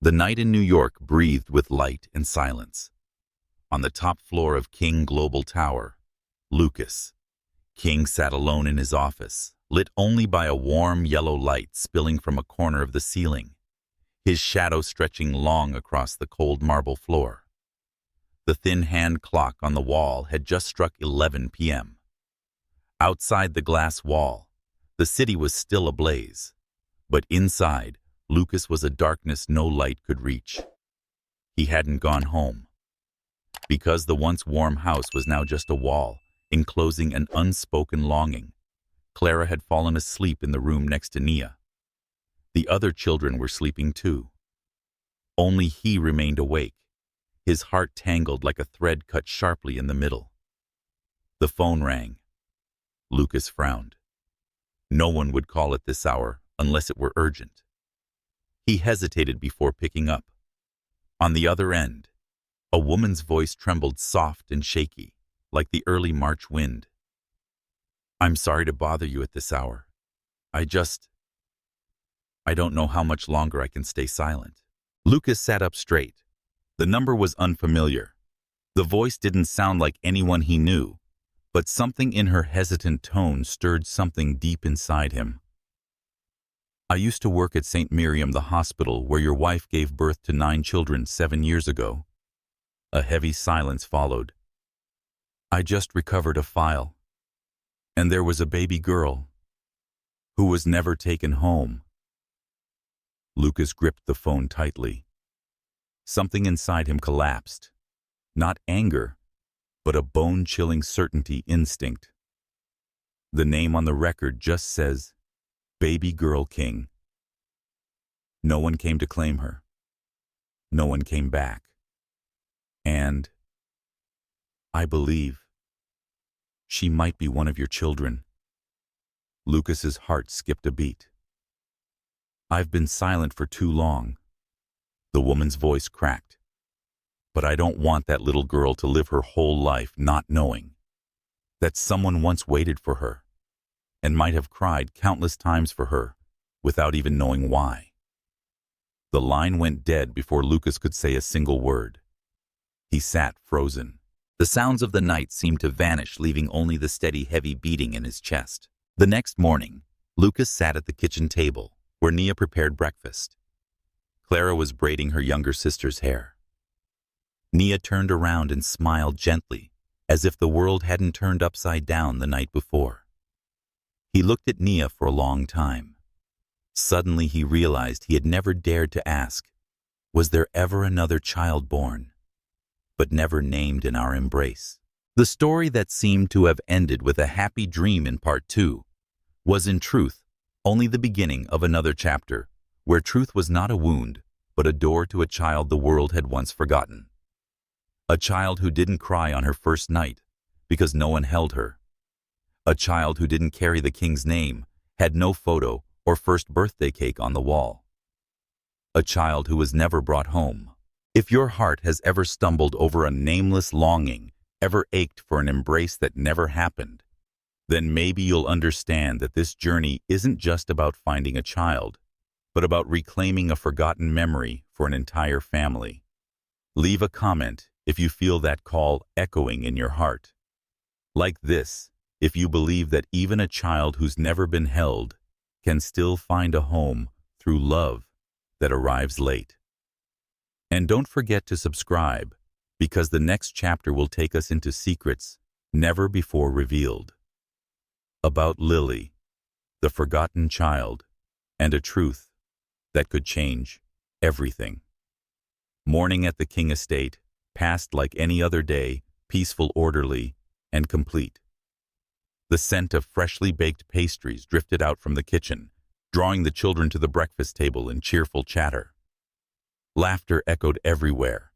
The night in New York breathed with light and silence. On the top floor of King Global Tower, Lucas King sat alone in his office, lit only by a warm yellow light spilling from a corner of the ceiling, his shadow stretching long across the cold marble floor. The thin hand clock on the wall had just struck 11 p.m. Outside the glass wall, the city was still ablaze, but inside, Lucas was a darkness no light could reach. He hadn't gone home. Because the once warm house was now just a wall, enclosing an unspoken longing, Clara had fallen asleep in the room next to Nia. The other children were sleeping too. Only he remained awake, his heart tangled like a thread cut sharply in the middle. The phone rang. Lucas frowned. No one would call at this hour unless it were urgent. He hesitated before picking up. On the other end, a woman's voice trembled soft and shaky, like the early March wind. "I'm sorry to bother you at this hour. I don't know how much longer I can stay silent." Lucas sat up straight. The number was unfamiliar. The voice didn't sound like anyone he knew, but something in her hesitant tone stirred something deep inside him. "I used to work at St. Miriam, the hospital where your wife gave birth to 9 children 7 years ago." A heavy silence followed. "I just recovered a file, and there was a baby girl who was never taken home." Lucas gripped the phone tightly. Something inside him collapsed. Not anger, but a bone-chilling certainty instinct. The name on the record just says, Baby Girl King. No one came to claim her. No one came back. And I believe she might be one of your children. Lucas's heart skipped a beat. "I've been silent for too long." The woman's voice cracked. "But I don't want that little girl to live her whole life not knowing that someone once waited for her and might have cried countless times for her without even knowing why." The line went dead before Lucas could say a single word. He sat frozen. The sounds of the night seemed to vanish, leaving only the steady, heavy beating in his chest. The next morning, Lucas sat at the kitchen table, where Nia prepared breakfast. Clara was braiding her younger sister's hair. Nia turned around and smiled gently, as if the world hadn't turned upside down the night before. He looked at Nia for a long time. Suddenly he realized he had never dared to ask, was there ever another child born, but never named in our embrace? The story that seemed to have ended with a happy dream in part 2 was in truth only the beginning of another chapter, where truth was not a wound, but a door to a child the world had once forgotten. A child who didn't cry on her first night because no one held her. A child who didn't carry the king's name, had no photo or first birthday cake on the wall. A child who was never brought home. If your heart has ever stumbled over a nameless longing, ever ached for an embrace that never happened, then maybe you'll understand that this journey isn't just about finding a child, but about reclaiming a forgotten memory for an entire family. Leave a comment if you feel that call echoing in your heart. Like this, if you believe that even a child who's never been held can still find a home through love that arrives late. And don't forget to subscribe, because the next chapter will take us into secrets never before revealed. About Lily, the forgotten child, and a truth that could change everything. Morning at the King estate passed like any other day, peaceful, orderly, and complete. The scent of freshly baked pastries drifted out from the kitchen, drawing the children to the breakfast table in cheerful chatter. Laughter echoed everywhere,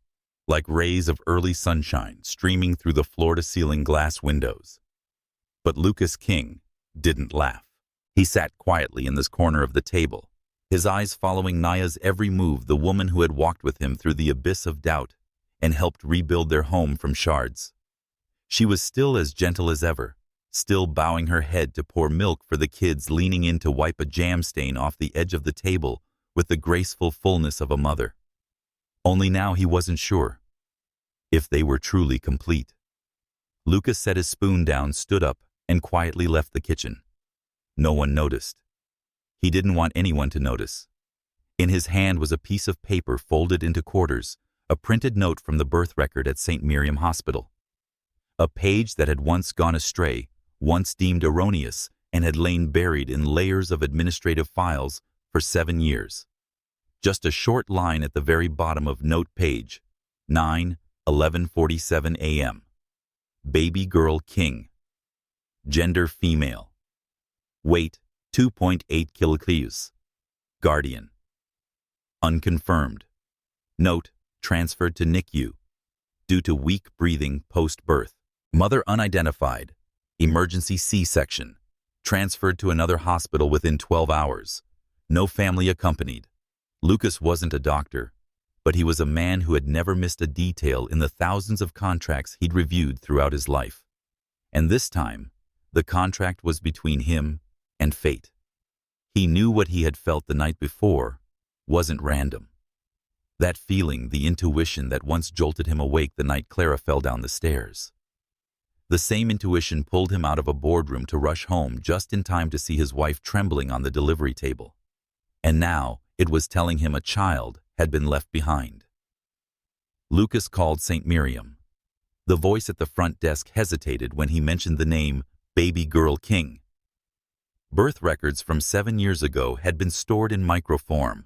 like rays of early sunshine streaming through the floor-to-ceiling glass windows. But Lucas King didn't laugh. He sat quietly in this corner of the table, his eyes following Nia's every move, the woman who had walked with him through the abyss of doubt and helped rebuild their home from shards. She was still as gentle as ever, still bowing her head to pour milk for the kids, leaning in to wipe a jam stain off the edge of the table with the graceful fullness of a mother. Only now he wasn't sure if they were truly complete. Lucas set his spoon down, stood up, and quietly left the kitchen. No one noticed. He didn't want anyone to notice. In his hand was a piece of paper folded into quarters, a printed note from the birth record at St. Miriam Hospital. A page that had once gone astray, once deemed erroneous, and had lain buried in layers of administrative files for 7 years. Just a short line at the very bottom of note page, 9:11:47 a.m. Baby girl King. Gender female. Weight 2.8 kilograms. Guardian. Unconfirmed. Note, transferred to NICU. Due to weak breathing post-birth. Mother unidentified. Emergency C-section. Transferred to another hospital within 12 hours. No family accompanied. Lucas wasn't a doctor, but he was a man who had never missed a detail in the thousands of contracts he'd reviewed throughout his life. And this time, the contract was between him and fate. He knew what he had felt the night before wasn't random. That feeling, the intuition that once jolted him awake the night Clara fell down the stairs. The same intuition pulled him out of a boardroom to rush home just in time to see his wife trembling on the delivery table. And now, it was telling him a child had been left behind. Lucas called St. Miriam. The voice at the front desk hesitated when he mentioned the name Baby Girl King. Birth records from 7 years ago had been stored in microform,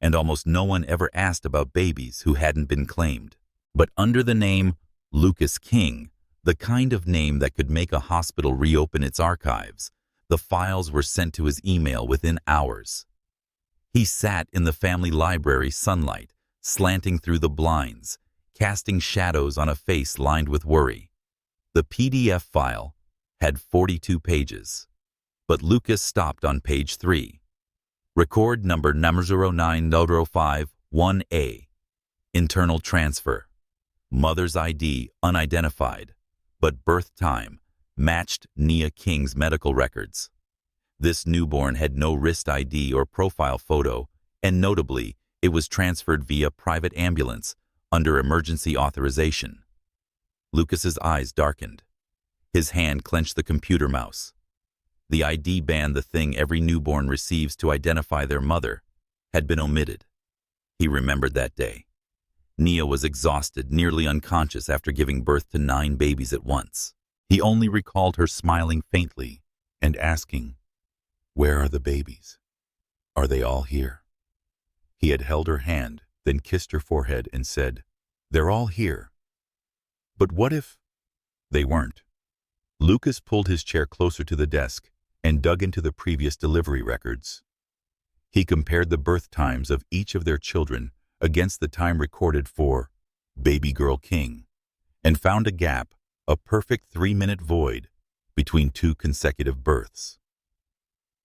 and almost no one ever asked about babies who hadn't been claimed. But under the name Lucas King, the kind of name that could make a hospital reopen its archives, the files were sent to his email within hours. He sat in the family library sunlight, slanting through the blinds, casting shadows on a face lined with worry. The PDF file had 42 pages, but Lucas stopped on page 3. Record number 09051A. Internal transfer. Mother's ID unidentified, but birth time matched Nia King's medical records. This newborn had no wrist ID or profile photo, and notably, it was transferred via private ambulance under emergency authorization. Lucas's eyes darkened. His hand clenched the computer mouse. The ID band, the thing every newborn receives to identify their mother, had been omitted. He remembered that day. Nia was exhausted, nearly unconscious after giving birth to 9 babies at once. He only recalled her smiling faintly and asking, "Where are the babies? Are they all here?" He had held her hand, then kissed her forehead and said, "They're all here." But what if they weren't? Lucas pulled his chair closer to the desk and dug into the previous delivery records. He compared the birth times of each of their children against the time recorded for Baby Girl King and found a gap, a perfect 3-minute void between 2 consecutive births.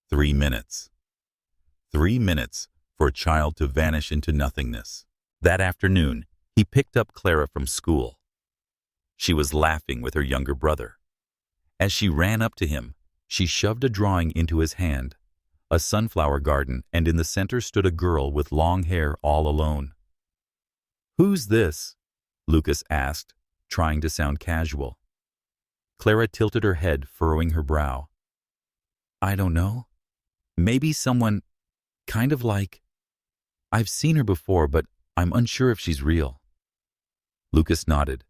3 minutes. 3 minutes for a child to vanish into nothingness. That afternoon, he picked up Clara from school. She was laughing with her younger brother. As she ran up to him, she shoved a drawing into his hand, a sunflower garden, and in the center stood a girl with long hair all alone. "Who's this?" Lucas asked, trying to sound casual. Clara tilted her head, furrowing her brow. "I don't know. Maybe someone kind of like. I've seen her before, but I'm unsure if she's real." Lucas nodded,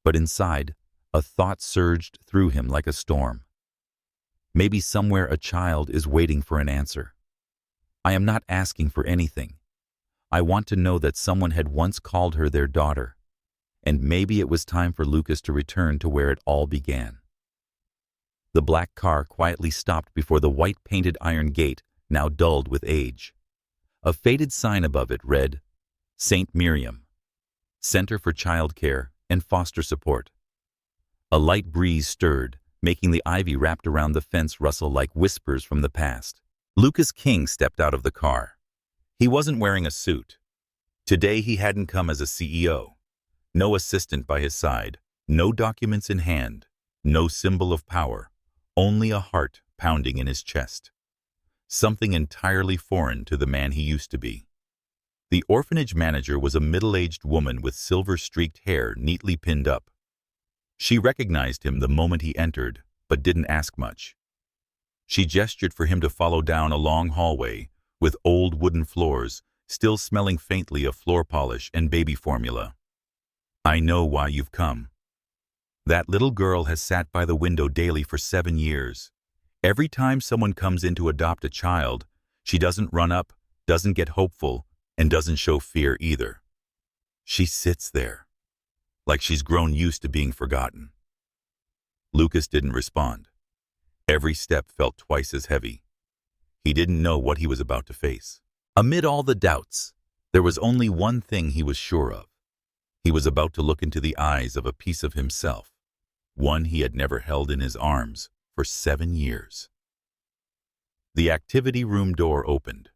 but inside, a thought surged through him like a storm. Maybe somewhere a child is waiting for an answer. I am not asking for anything. I want to know that someone had once called her their daughter, and maybe it was time for Lucas to return to where it all began. The black car quietly stopped before the white-painted iron gate, now dulled with age. A faded sign above it read, St. Miriam, Center for Child Care and Foster Support. A light breeze stirred, making the ivy wrapped around the fence rustle like whispers from the past. Lucas King stepped out of the car. He wasn't wearing a suit. Today he hadn't come as a CEO. No assistant by his side, no documents in hand, no symbol of power, only a heart pounding in his chest. Something entirely foreign to the man he used to be. The orphanage manager was a middle-aged woman with silver-streaked hair neatly pinned up. She recognized him the moment he entered, but didn't ask much. She gestured for him to follow down a long hallway with old wooden floors, still smelling faintly of floor polish and baby formula. "I know why you've come. That little girl has sat by the window daily for 7 years. Every time someone comes in to adopt a child, she doesn't run up, doesn't get hopeful, and doesn't show fear either. She sits there, like she's grown used to being forgotten." Lucas didn't respond. Every step felt twice as heavy. He didn't know what he was about to face. Amid all the doubts, there was only one thing he was sure of. He was about to look into the eyes of a piece of himself, one he had never held in his arms for 7 years. The activity room door opened.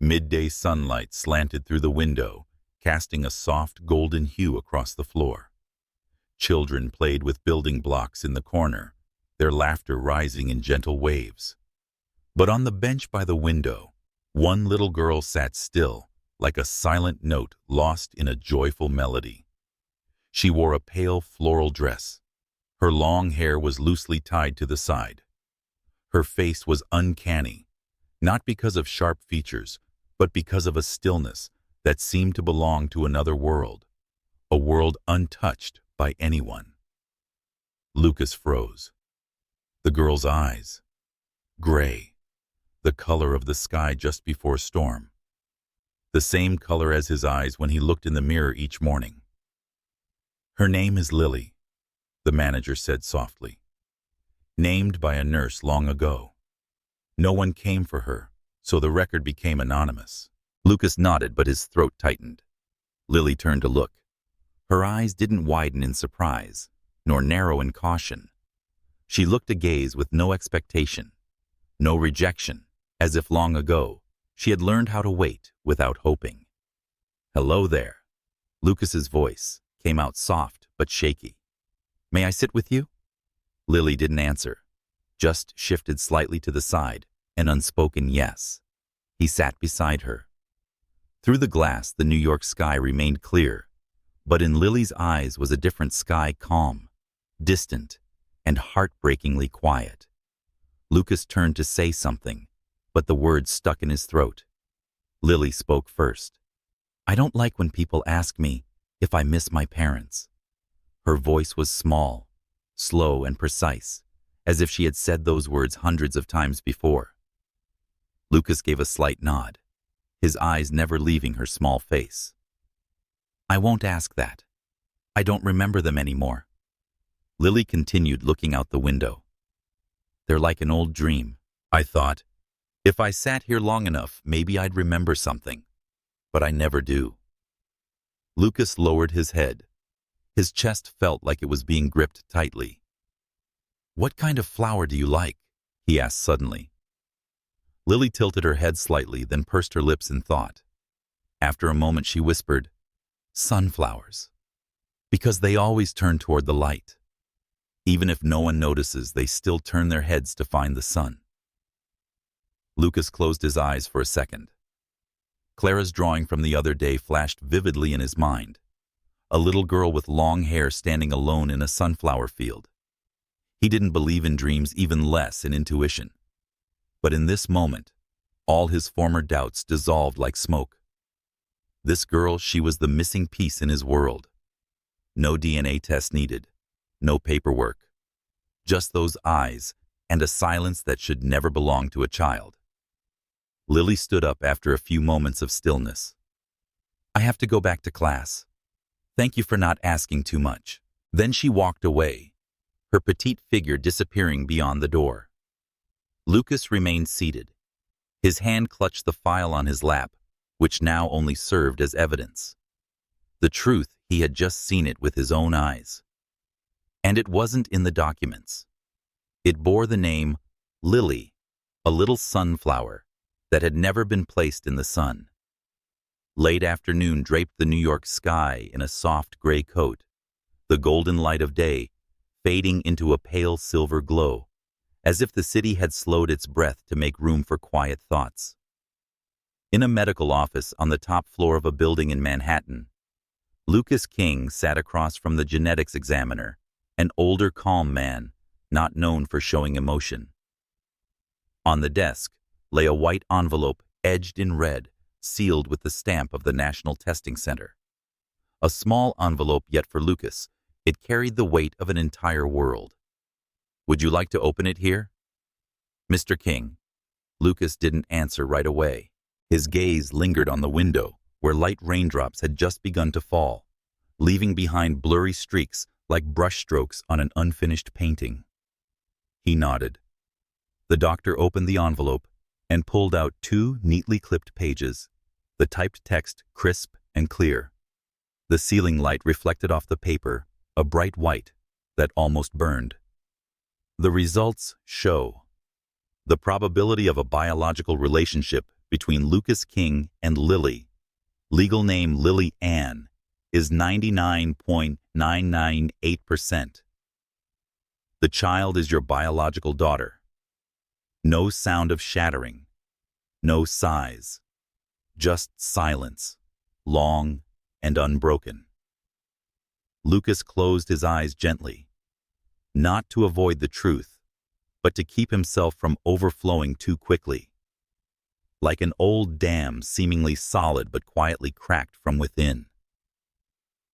Midday sunlight slanted through the window, casting a soft golden hue across the floor. Children played with building blocks in the corner, their laughter rising in gentle waves. But on the bench by the window, one little girl sat still, like a silent note lost in a joyful melody. She wore a pale floral dress. Her long hair was loosely tied to the side. Her face was uncanny, not because of sharp features, but because of a stillness that seemed to belong to another world, a world untouched by anyone. Lucas froze. The girl's eyes, gray, the color of the sky just before storm, the same color as his eyes when he looked in the mirror each morning. "Her name is Lily," the manager said softly. "Named by a nurse long ago. No one came for her, so the record became anonymous." Lucas nodded, but his throat tightened. Lily turned to look. Her eyes didn't widen in surprise, nor narrow in caution. She looked a gaze with no expectation, no rejection, as if long ago she had learned how to wait without hoping. "Hello there." Lucas's voice came out soft but shaky. "May I sit with you?" Lily didn't answer, just shifted slightly to the side, an unspoken yes. He sat beside her. Through the glass, the New York sky remained clear, but in Lily's eyes was a different sky, calm, distant, and heartbreakingly quiet. Lucas turned to say something, but the words stuck in his throat. Lily spoke first. "I don't like when people ask me if I miss my parents." Her voice was small, slow, and precise, as if she had said those words hundreds of times before. Lucas gave a slight nod, his eyes never leaving her small face. "I won't ask that. I don't remember them anymore." Lily continued, looking out the window. "They're like an old dream. I thought, if I sat here long enough, maybe I'd remember something. But I never do." Lucas lowered his head. His chest felt like it was being gripped tightly. "What kind of flower do you like?" he asked suddenly. Lily tilted her head slightly, then pursed her lips in thought. After a moment she whispered, "Sunflowers. Because they always turn toward the light. Even if no one notices, they still turn their heads to find the sun." Lucas closed his eyes for a second. Clara's drawing from the other day flashed vividly in his mind. A little girl with long hair standing alone in a sunflower field. He didn't believe in dreams, even less in intuition. But in this moment, all his former doubts dissolved like smoke. This girl, she was the missing piece in his world. No DNA test needed. No paperwork. Just those eyes and a silence that should never belong to a child. Lily stood up after a few moments of stillness. "I have to go back to class. Thank you for not asking too much." Then she walked away, her petite figure disappearing beyond the door. Lucas remained seated. His hand clutched the file on his lap, which now only served as evidence. The truth, he had just seen it with his own eyes. And it wasn't in the documents. It bore the name Lily, a little sunflower that had never been placed in the sun. Late afternoon draped the New York sky in a soft gray coat, the golden light of day fading into a pale silver glow, as if the city had slowed its breath to make room for quiet thoughts. In a medical office on the top floor of a building in Manhattan, Lucas King sat across from the genetics examiner, an older, calm man, not known for showing emotion. On the desk lay a white envelope edged in red, sealed with the stamp of the National Testing Center. A small envelope, yet for Lucas, it carried the weight of an entire world. "Would you like to open it here?" "Mr. King." Lucas didn't answer right away. His gaze lingered on the window, where light raindrops had just begun to fall, leaving behind blurry streaks like brushstrokes on an unfinished painting. He nodded. The doctor opened the envelope and pulled out 2 neatly clipped pages, the typed text crisp and clear. The ceiling light reflected off the paper, a bright white that almost burned. The results show the probability of a biological relationship between Lucas King and Lily, legal name Lily Ann, is 99.998%. The child is your biological daughter. No sound of shattering, no sighs, just silence, long and unbroken. Lucas closed his eyes gently, not to avoid the truth, but to keep himself from overflowing too quickly. Like an old dam seemingly solid but quietly cracked from within.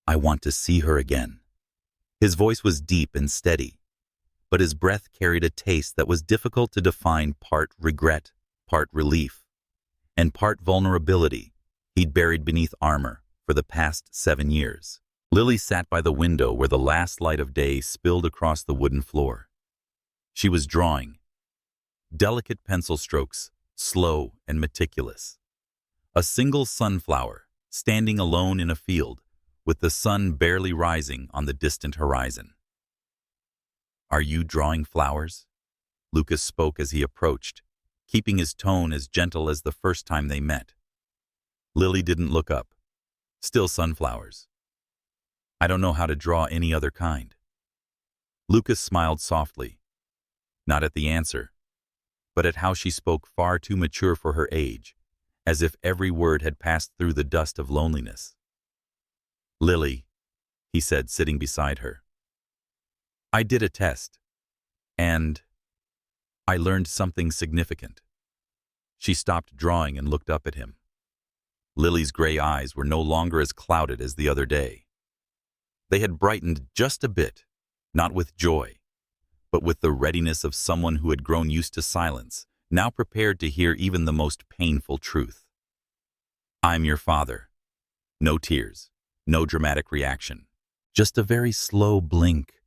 "I want to see her again." His voice was deep and steady, but his breath carried a taste that was difficult to define, part regret, part relief, and part vulnerability he'd buried beneath armor for the past 7 years. Lily sat by the window where the last light of day spilled across the wooden floor. She was drawing. Delicate pencil strokes, slow and meticulous. A single sunflower, standing alone in a field, with the sun barely rising on the distant horizon. "Are you drawing flowers?" Lucas spoke as he approached, keeping his tone as gentle as the first time they met. Lily didn't look up. "Still sunflowers. I don't know how to draw any other kind." Lucas smiled softly, not at the answer, but at how she spoke, far too mature for her age, as if every word had passed through the dust of loneliness. "Lily," he said, sitting beside her, "I did a test, and I learned something significant." She stopped drawing and looked up at him. Lily's gray eyes were no longer as clouded as the other day. They had brightened just a bit, not with joy, but with the readiness of someone who had grown used to silence, now prepared to hear even the most painful truth. "I'm your father." No tears, no dramatic reaction, just a very slow blink.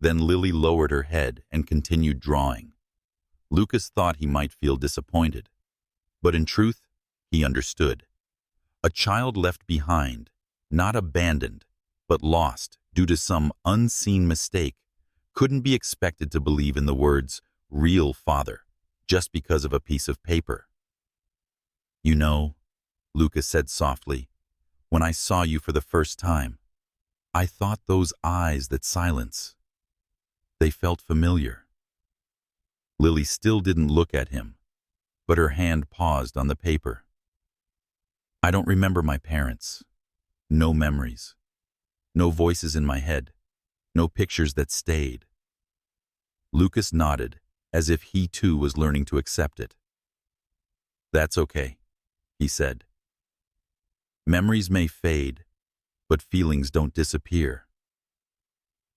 Then Lily lowered her head and continued drawing. Lucas thought he might feel disappointed, but in truth, he understood. A child left behind, not abandoned, but lost due to some unseen mistake, couldn't be expected to believe in the words "real father" just because of a piece of paper. "You know," Lucas said softly, "when I saw you for the first time, I thought those eyes that silence, they felt familiar." Lily still didn't look at him, but her hand paused on the paper. "I don't remember my parents. No memories. No voices in my head. No pictures that stayed." Lucas nodded, as if he too was learning to accept it. "That's okay," he said. "Memories may fade, but feelings don't disappear.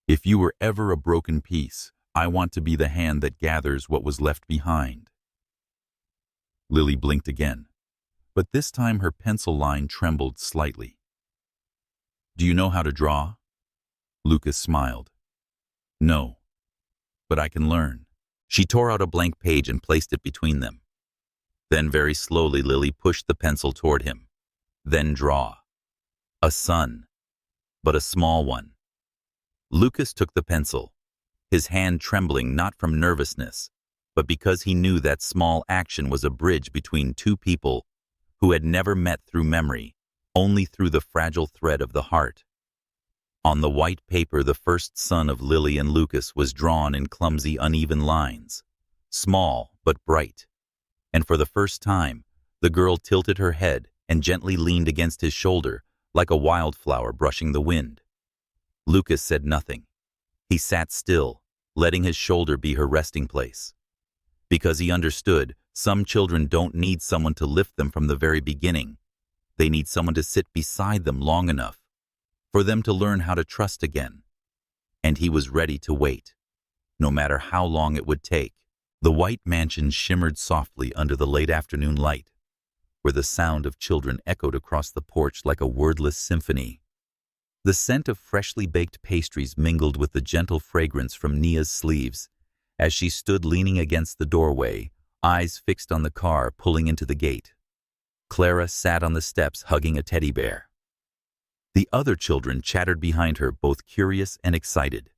If you were ever a broken piece, I want to be the hand that gathers what was left behind." Lily blinked again, but this time her pencil line trembled slightly. "Do you know how to draw?" Lucas smiled. "No, but I can learn." She tore out a blank page and placed it between them. Then very slowly Lily pushed the pencil toward him. "Then draw. A sun, but a small one." Lucas took the pencil, his hand trembling not from nervousness, but because he knew that small action was a bridge between two people who had never met through memory, only through the fragile thread of the heart. On the white paper, the first son of Lily and Lucas was drawn in clumsy, uneven lines, small but bright, and for the first time, The girl tilted her head and gently leaned against his shoulder like a wildflower brushing the wind. Lucas said nothing. He sat still, letting his shoulder be her resting place. Because he understood, some children don't need someone to lift them from the very beginning. They need someone to sit beside them long enough for them to learn how to trust again. And he was ready to wait, no matter how long it would take. The white mansion shimmered softly under the late afternoon light, where the sound of children echoed across the porch like a wordless symphony. The scent of freshly baked pastries mingled with the gentle fragrance from Nia's sleeves as she stood leaning against the doorway, eyes fixed on the car pulling into the gate. Clara sat on the steps hugging a teddy bear. The other children chattered behind her, both curious and excited.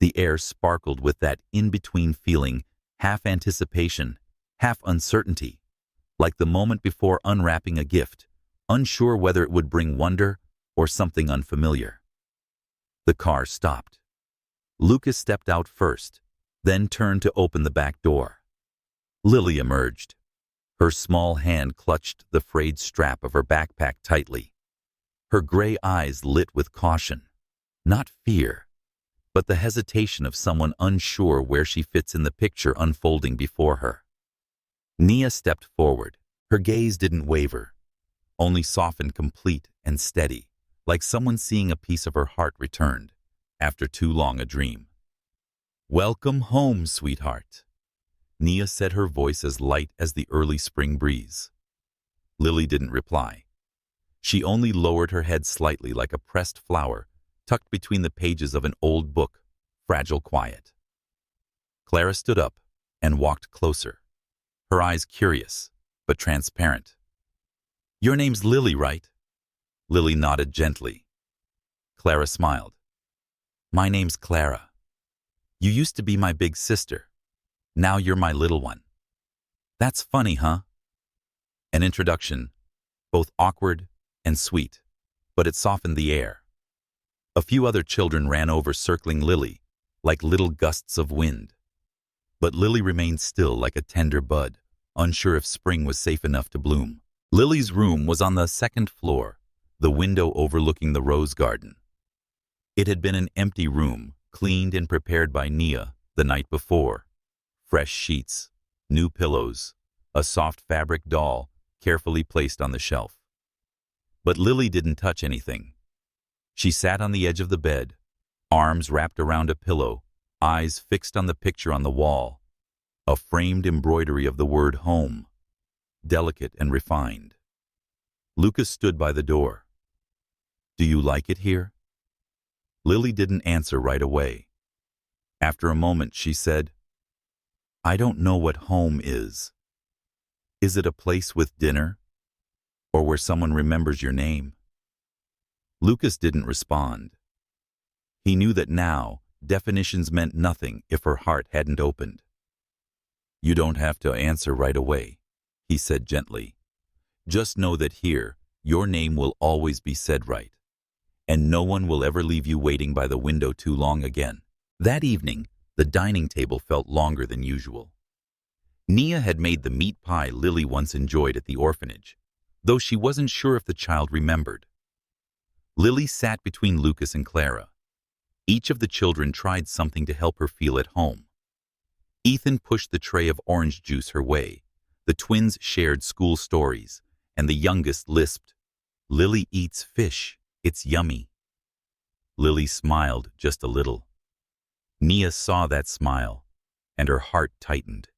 The air sparkled with that in-between feeling, half anticipation, half uncertainty, like the moment before unwrapping a gift, unsure whether it would bring wonder or something unfamiliar. The car stopped. Lucas stepped out first, then turned to open the back door. Lily emerged. Her small hand clutched the frayed strap of her backpack tightly. Her gray eyes lit with caution, not fear, but the hesitation of someone unsure where she fits in the picture unfolding before her. Nia stepped forward. Her gaze didn't waver, only softened, complete and steady, like someone seeing a piece of her heart returned after too long a dream. "Welcome home, sweetheart," Nia said, her voice as light as the early spring breeze. Lily didn't reply. She only lowered her head slightly like a pressed flower tucked between the pages of an old book, fragile quiet. Clara stood up and walked closer, her eyes curious but transparent. "Your name's Lily, right?" Lily nodded gently. Clara smiled. "My name's Clara. You used to be my big sister. Now you're my little one. That's funny, huh?" An introduction, both awkward and sweet, but it softened the air. A few other children ran over, circling Lily like little gusts of wind. But Lily remained still like a tender bud, unsure if spring was safe enough to bloom. Lily's room was on the second floor, the window overlooking the rose garden. It had been an empty room, cleaned and prepared by Nia the night before. Fresh sheets, new pillows, a soft fabric doll carefully placed on the shelf. But Lily didn't touch anything. She sat on the edge of the bed, arms wrapped around a pillow, eyes fixed on the picture on the wall, a framed embroidery of the word home, delicate and refined. Lucas stood by the door. "Do you like it here?" Lily didn't answer right away. After a moment, she said, "I don't know what home is. Is it a place with dinner? Or where someone remembers your name?" Lucas didn't respond. He knew that now definitions meant nothing if her heart hadn't opened. "You don't have to answer right away," he said gently. "Just know that here, your name will always be said right, and no one will ever leave you waiting by the window too long again." That evening, the dining table felt longer than usual. Nia had made the meat pie Lily once enjoyed at the orphanage, though she wasn't sure if the child remembered. Lily sat between Lucas and Clara. Each of the children tried something to help her feel at home. Ethan pushed the tray of orange juice her way. The twins shared school stories, and the youngest lisped, "Lily eats fish. It's yummy." Lily smiled just a little. Nia saw that smile, and her heart tightened.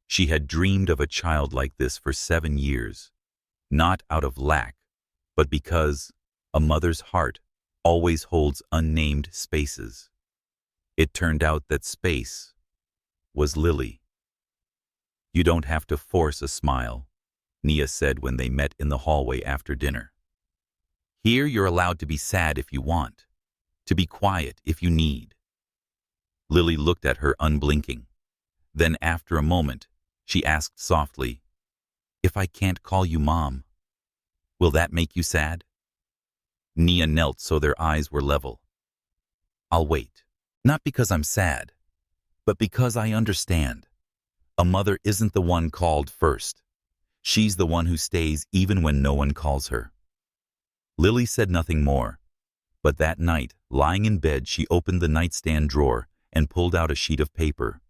She had dreamed of a child like this for 7 years, not out of lack, but because a mother's heart always holds unnamed spaces. It turned out that space was Lily. "You don't have to force a smile," Nia said when they met in the hallway after dinner. "Here you're allowed to be sad if you want, to be quiet if you need." Lily looked at her unblinking. Then after a moment, she asked softly, "If I can't call you Mom, will that make you sad?" Nia knelt so their eyes were level. "I'll wait, not because I'm sad, but because I understand. A mother isn't the one called first. She's the one who stays even when no one calls her. Lily said nothing more, but that night, lying in bed, she opened the nightstand drawer and pulled out a sheet of paper.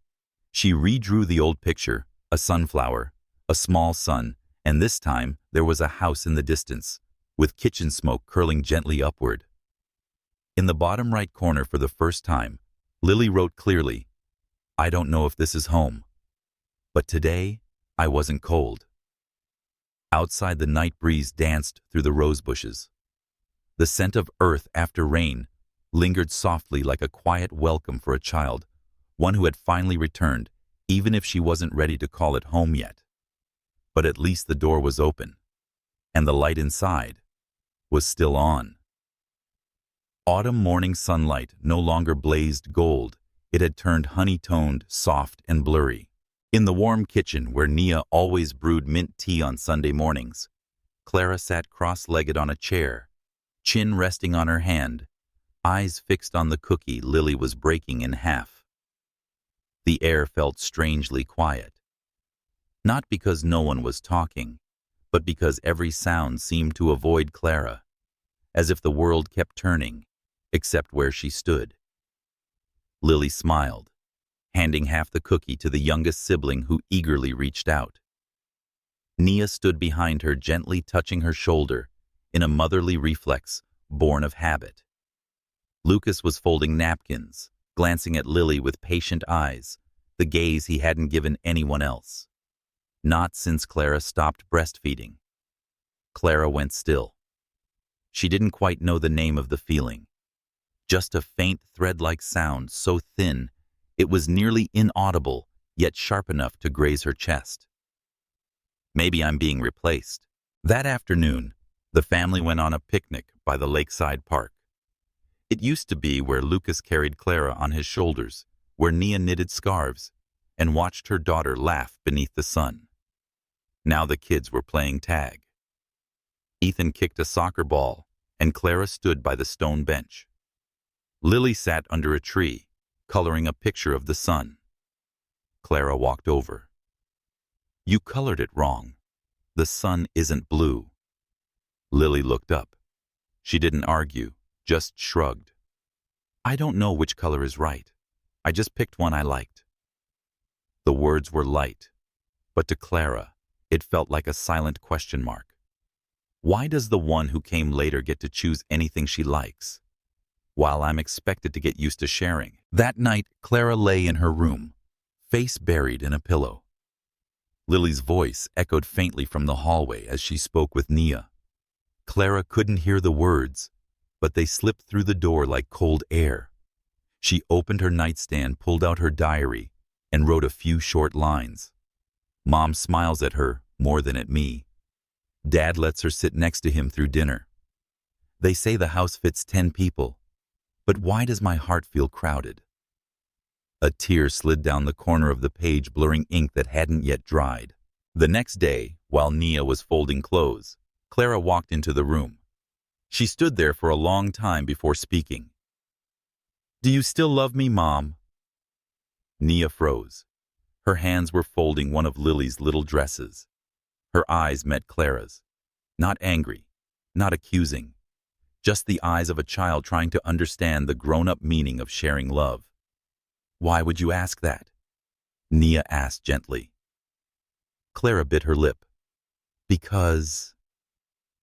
She redrew the old picture, a sunflower, a small sun, and this time there was a house in the distance, with kitchen smoke curling gently upward. In the bottom right corner, for the first time, Lily wrote clearly, "I don't know if this is home, but today I wasn't cold." Outside, the night breeze danced through the rose bushes. The scent of earth after rain lingered softly like a quiet welcome for a child, one who had finally returned, even if she wasn't ready to call it home yet. But at least the door was open, and the light inside was still on. Autumn morning sunlight no longer blazed gold. It had turned honey-toned, soft, and blurry. In the warm kitchen, where Nia always brewed mint tea on Sunday mornings, Clara sat cross-legged on a chair, chin resting on her hand, eyes fixed on the cookie Lily was breaking in half. The air felt strangely quiet. Not because no one was talking, but because every sound seemed to avoid Clara, as if the world kept turning, except where she stood. Lily smiled, handing half the cookie to the youngest sibling, who eagerly reached out. Nia stood behind her, gently touching her shoulder, in a motherly reflex born of habit. Lucas was folding napkins, glancing at Lily with patient eyes, the gaze he hadn't given anyone else. Not since Clara stopped breastfeeding. Clara went still. She didn't quite know the name of the feeling. Just a faint thread-like sound, so thin it was nearly inaudible, yet sharp enough to graze her chest. Maybe I'm being replaced. That afternoon, the family went on a picnic by the lakeside park. It used to be where Lucas carried Clara on his shoulders, where Nia knitted scarves and watched her daughter laugh beneath the sun. Now the kids were playing tag. Ethan kicked a soccer ball, and Clara stood by the stone bench. Lily sat under a tree, coloring a picture of the sun. Clara walked over. "You colored it wrong. The sun isn't blue." Lily looked up. She didn't argue, just shrugged. "I don't know which color is right. I just picked one I liked." The words were light, but to Clara, it felt like a silent question mark. Why does the one who came later get to choose anything she likes, while I'm expected to get used to sharing? That night, Clara lay in her room, face buried in a pillow. Lily's voice echoed faintly from the hallway as she spoke with Nia. Clara couldn't hear the words, but they slipped through the door like cold air. She opened her nightstand, pulled out her diary, and wrote a few short lines. "Mom smiles at her more than at me. Dad lets her sit next to him through dinner. They say the house fits 10 people, but why does my heart feel crowded?" A tear slid down the corner of the page, blurring ink that hadn't yet dried. The next day, while Nia was folding clothes, Clara walked into the room. She stood there for a long time before speaking. "Do you still love me, Mom?" Nia froze. Her hands were folding one of Lily's little dresses. Her eyes met Clara's. Not angry, not accusing, just the eyes of a child trying to understand the grown-up meaning of sharing love. "Why would you ask that?" Nia asked gently. Clara bit her lip. "Because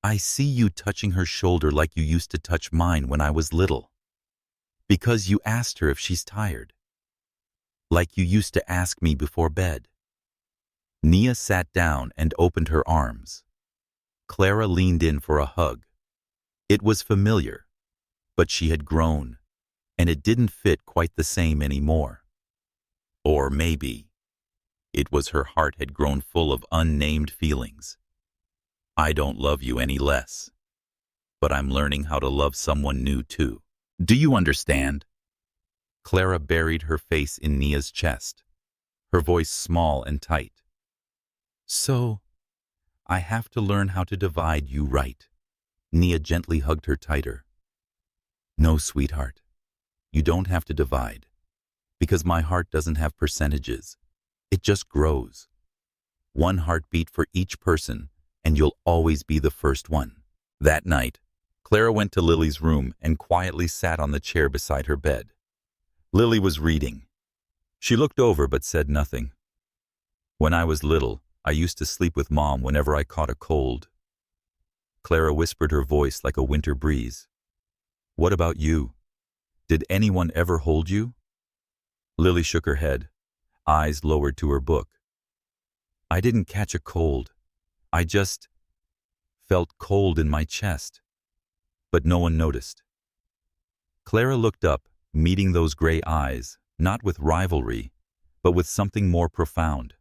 I see you touching her shoulder like you used to touch mine when I was little. Because you asked her if she's tired, like you used to ask me before bed." Nia sat down and opened her arms. Clara leaned in for a hug. It was familiar, but she had grown, and it didn't fit quite the same anymore. Or maybe it was her heart had grown full of unnamed feelings. "I don't love you any less, but I'm learning how to love someone new too. Do you understand?" Clara buried her face in Nia's chest, her voice small and tight. "So, I have to learn how to divide you right." Nia gently hugged her tighter. "No, sweetheart, you don't have to divide, because my heart doesn't have percentages. It just grows. One heartbeat for each person, and you'll always be the first one. That night, Clara went to Lily's room and quietly sat on the chair beside her bed. Lily was reading. She looked over but said nothing. "When I was little, I used to sleep with Mom whenever I caught a cold." Clara whispered, her voice like a winter breeze. "What about you? Did anyone ever hold you?" Lily shook her head, eyes lowered to her book. "I didn't catch a cold. I just felt cold in my chest." But no one noticed. Clara looked up, meeting those gray eyes, not with rivalry, but with something more profound,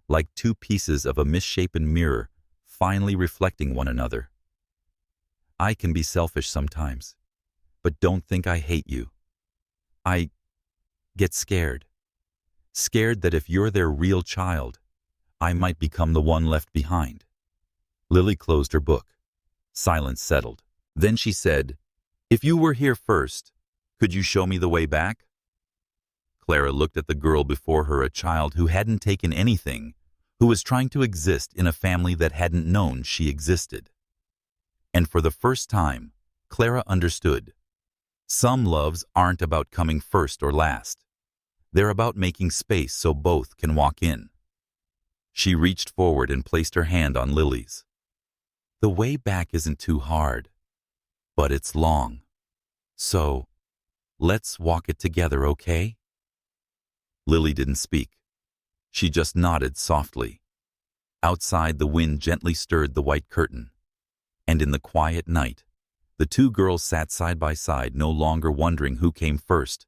like two pieces of a misshapen mirror finally reflecting one another. "I can be selfish sometimes, but don't think I hate you. I get scared. Scared that if you're their real child, I might become the one left behind." Lily closed her book. Silence settled. Then she said, "If you were here first, could you show me the way back?" Clara looked at the girl before her, a child who hadn't taken anything, who was trying to exist in a family that hadn't known she existed. And for the first time, Clara understood. Some loves aren't about coming first or last. They're about making space so both can walk in. She reached forward and placed her hand on Lily's. "The way back isn't too hard, but it's long. So, let's walk it together, okay?" Lily didn't speak. She just nodded softly. Outside, the wind gently stirred the white curtain. And in the quiet night, the two girls sat side by side, no longer wondering who came first,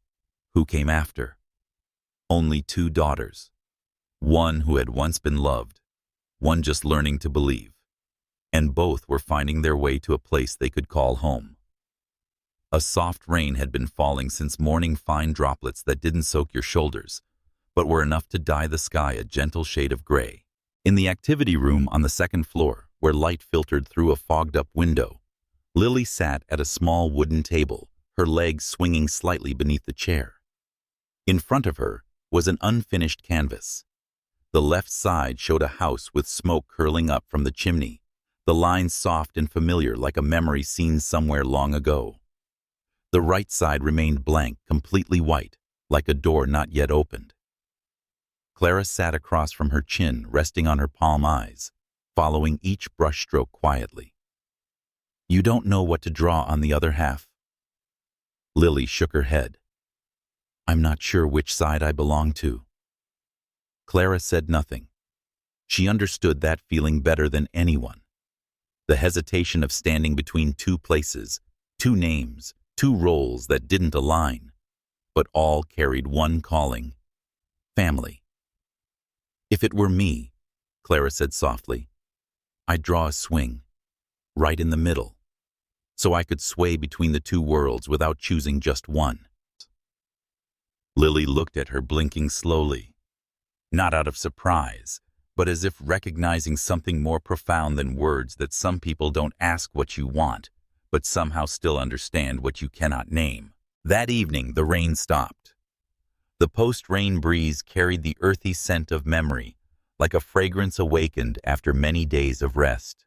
who came after. Only two daughters. One who had once been loved, one just learning to believe. And both were finding their way to a place they could call home. A soft rain had been falling since morning, fine droplets that didn't soak your shoulders, but were enough to dye the sky a gentle shade of gray. In the activity room on the second floor, where light filtered through a fogged-up window, Lily sat at a small wooden table, her legs swinging slightly beneath the chair. In front of her was an unfinished canvas. The left side showed a house with smoke curling up from the chimney, the lines soft and familiar like a memory seen somewhere long ago. The right side remained blank, completely white, like a door not yet opened. Clara sat across from her, chin resting on her palm, eyes following each brushstroke quietly. "You don't know what to draw on the other half?" Lily shook her head. "I'm not sure which side I belong to." Clara said nothing. She understood that feeling better than anyone. The hesitation of standing between two places, two names, two roles that didn't align, but all carried one calling: family. "If it were me," Clara said softly, "I'd draw a swing, right in the middle, so I could sway between the two worlds without choosing just one." Lily looked at her, blinking slowly, not out of surprise, but as if recognizing something more profound than words, that some people don't ask what you want, but somehow still understand what you cannot name. That evening, the rain stopped. The post-rain breeze carried the earthy scent of memory, like a fragrance awakened after many days of rest.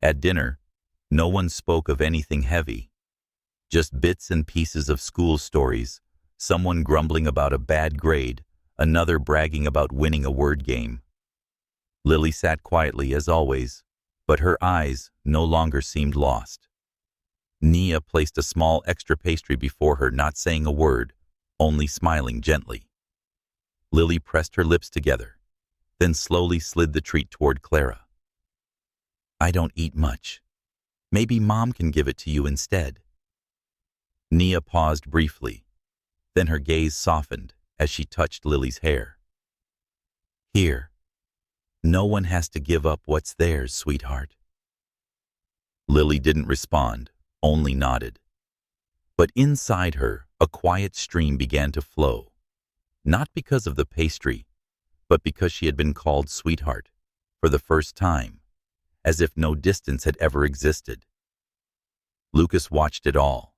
At dinner, no one spoke of anything heavy, just bits and pieces of school stories, someone grumbling about a bad grade, another bragging about winning a word game. Lily sat quietly as always, but her eyes no longer seemed lost. Nia placed a small extra pastry before her, not saying a word, only smiling gently. Lily pressed her lips together, then slowly slid the treat toward Clara. "I don't eat much. Maybe Mom can give it to you instead." Nia paused briefly, then her gaze softened as she touched Lily's hair. "Here. No one has to give up what's theirs, sweetheart." Lily didn't respond, only nodded. But inside her, a quiet stream began to flow, not because of the pastry, but because she had been called sweetheart for the first time, as if no distance had ever existed. Lucas watched it all.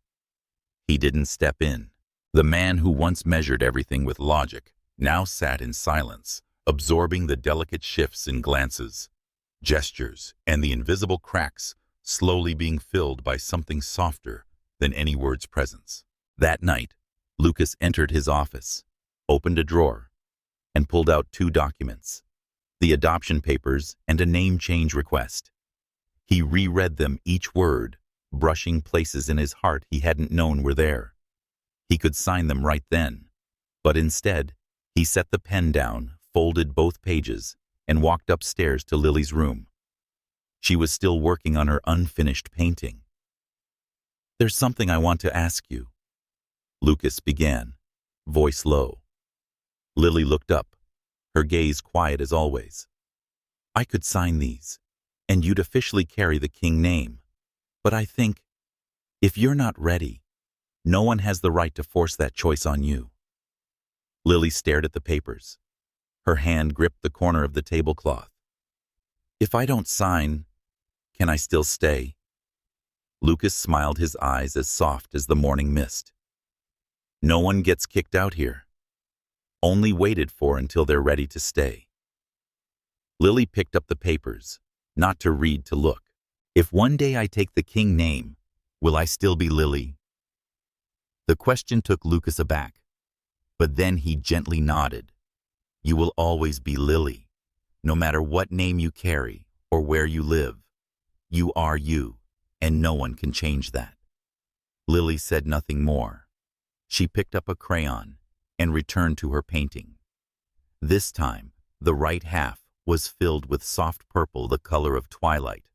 He didn't step in. The man who once measured everything with logic now sat in silence, absorbing the delicate shifts in glances, gestures, and the invisible cracks slowly being filled by something softer than any word's presence. That night, Lucas entered his office, opened a drawer, and pulled out 2 documents, the adoption papers and a name change request. He reread them, each word, brushing places in his heart he hadn't known were there. He could sign them right then, but instead, he set the pen down, folded both pages, and walked upstairs to Lily's room. She was still working on her unfinished painting. "There's something I want to ask you," Lucas began, voice low. Lily looked up, her gaze quiet as always. "I could sign these, and you'd officially carry the king name. But I think, if you're not ready, no one has the right to force that choice on you." Lily stared at the papers. Her hand gripped the corner of the tablecloth. "If I don't sign, can I still stay?" Lucas smiled, his eyes as soft as the morning mist. "No one gets kicked out here. Only waited for until they're ready to stay." Lily picked up the papers, not to read, to look. "If one day I take the king name, will I still be Lily?" The question took Lucas aback, but then he gently nodded. "You will always be Lily, no matter what name you carry or where you live. You are you, and no one can change that." Lily said nothing more. She picked up a crayon and returned to her painting. This time, the right half was filled with soft purple, the color of twilight.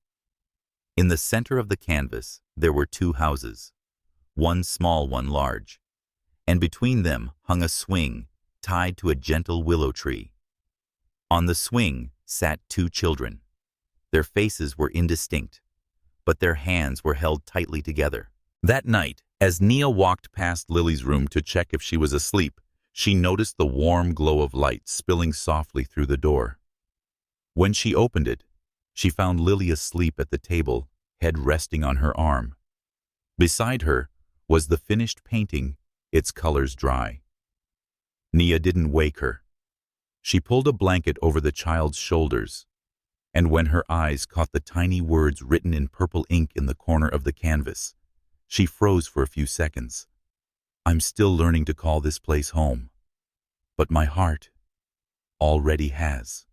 In the center of the canvas, there were 2 houses, one small, one large, and between them hung a swing tied to a gentle willow tree. On the swing sat 2 children. Their faces were indistinct, but their hands were held tightly together. That night, as Nia walked past Lily's room to check if she was asleep, she noticed the warm glow of light spilling softly through the door. When she opened it, she found Lily asleep at the table, head resting on her arm. Beside her was the finished painting, its colors dry. Nia didn't wake her. She pulled a blanket over the child's shoulders, and when her eyes caught the tiny words written in purple ink in the corner of the canvas, she froze for a few seconds. "I'm still learning to call this place home, but my heart already has."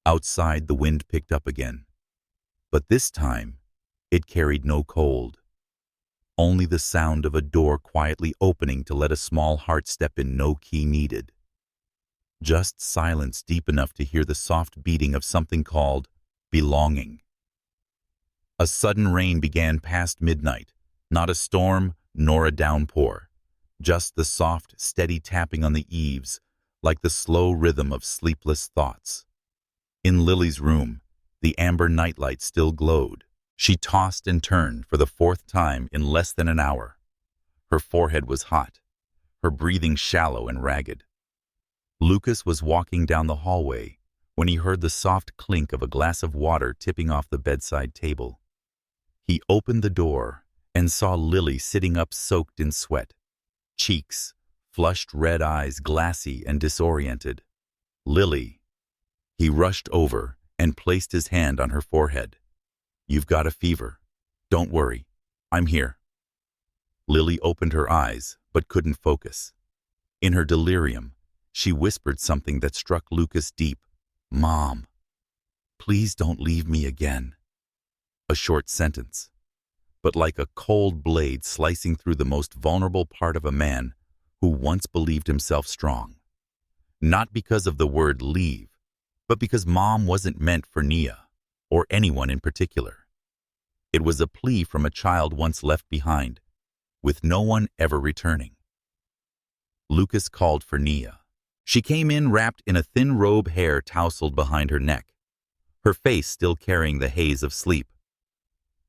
Outside, the wind picked up again, but this time it carried no cold. Only the sound of a door quietly opening to let a small heart step in, no key needed. Just silence deep enough to hear the soft beating of something called belonging. A sudden rain began past midnight, not a storm nor a downpour, just the soft, steady tapping on the eaves, like the slow rhythm of sleepless thoughts. In Lily's room, the amber nightlight still glowed. She tossed and turned for the 4th time in less than an hour. Her forehead was hot, her breathing shallow and ragged. Lucas was walking down the hallway when he heard the soft clink of a glass of water tipping off the bedside table. He opened the door and saw Lily sitting up, soaked in sweat, cheeks, flushed red eyes, glassy and disoriented. "Lily." He rushed over and placed his hand on her forehead. "You've got a fever. Don't worry. I'm here." Lily opened her eyes, but couldn't focus. In her delirium, she whispered something that struck Lucas deep. "Mom, please don't leave me again." A short sentence, but like a cold blade slicing through the most vulnerable part of a man who once believed himself strong. Not because of the word leave, but because Mom wasn't meant for Nia, or anyone in particular. It was a plea from a child once left behind, with no one ever returning. Lucas called for Nia. She came in wrapped in a thin robe, hair tousled behind her neck, her face still carrying the haze of sleep.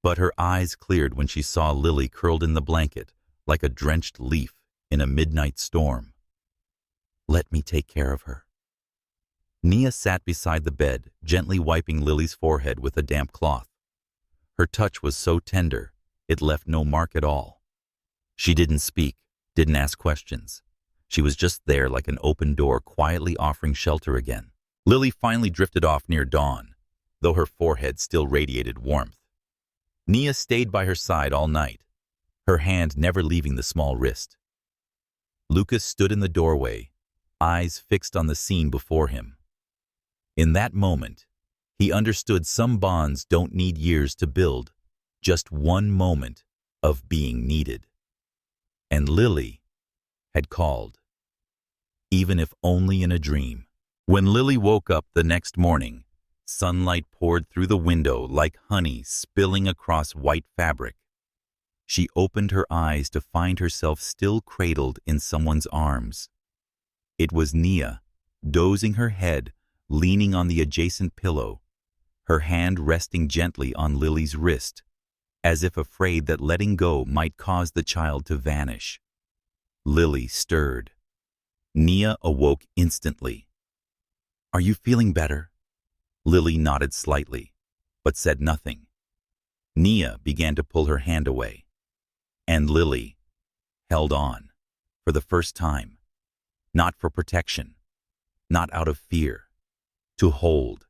But her eyes cleared when she saw Lily curled in the blanket like a drenched leaf in a midnight storm. "Let me take care of her." Nia sat beside the bed, gently wiping Lily's forehead with a damp cloth. Her touch was so tender, it left no mark at all. She didn't speak, didn't ask questions. She was just there like an open door, quietly offering shelter again. Lily finally drifted off near dawn, though her forehead still radiated warmth. Nia stayed by her side all night, her hand never leaving the small wrist. Lucas stood in the doorway, eyes fixed on the scene before him. In that moment, he understood some bonds don't need years to build, just one moment of being needed. And Lily had called, even if only in a dream. When Lily woke up the next morning, sunlight poured through the window like honey spilling across white fabric. She opened her eyes to find herself still cradled in someone's arms. It was Nia, dozing her head, leaning on the adjacent pillow, her hand resting gently on Lily's wrist, as if afraid that letting go might cause the child to vanish. Lily stirred. Nia awoke instantly. "Are you feeling better?" Lily nodded slightly, but said nothing. Nia began to pull her hand away, and Lily held on, for the first time, not for protection, not out of fear, to hold,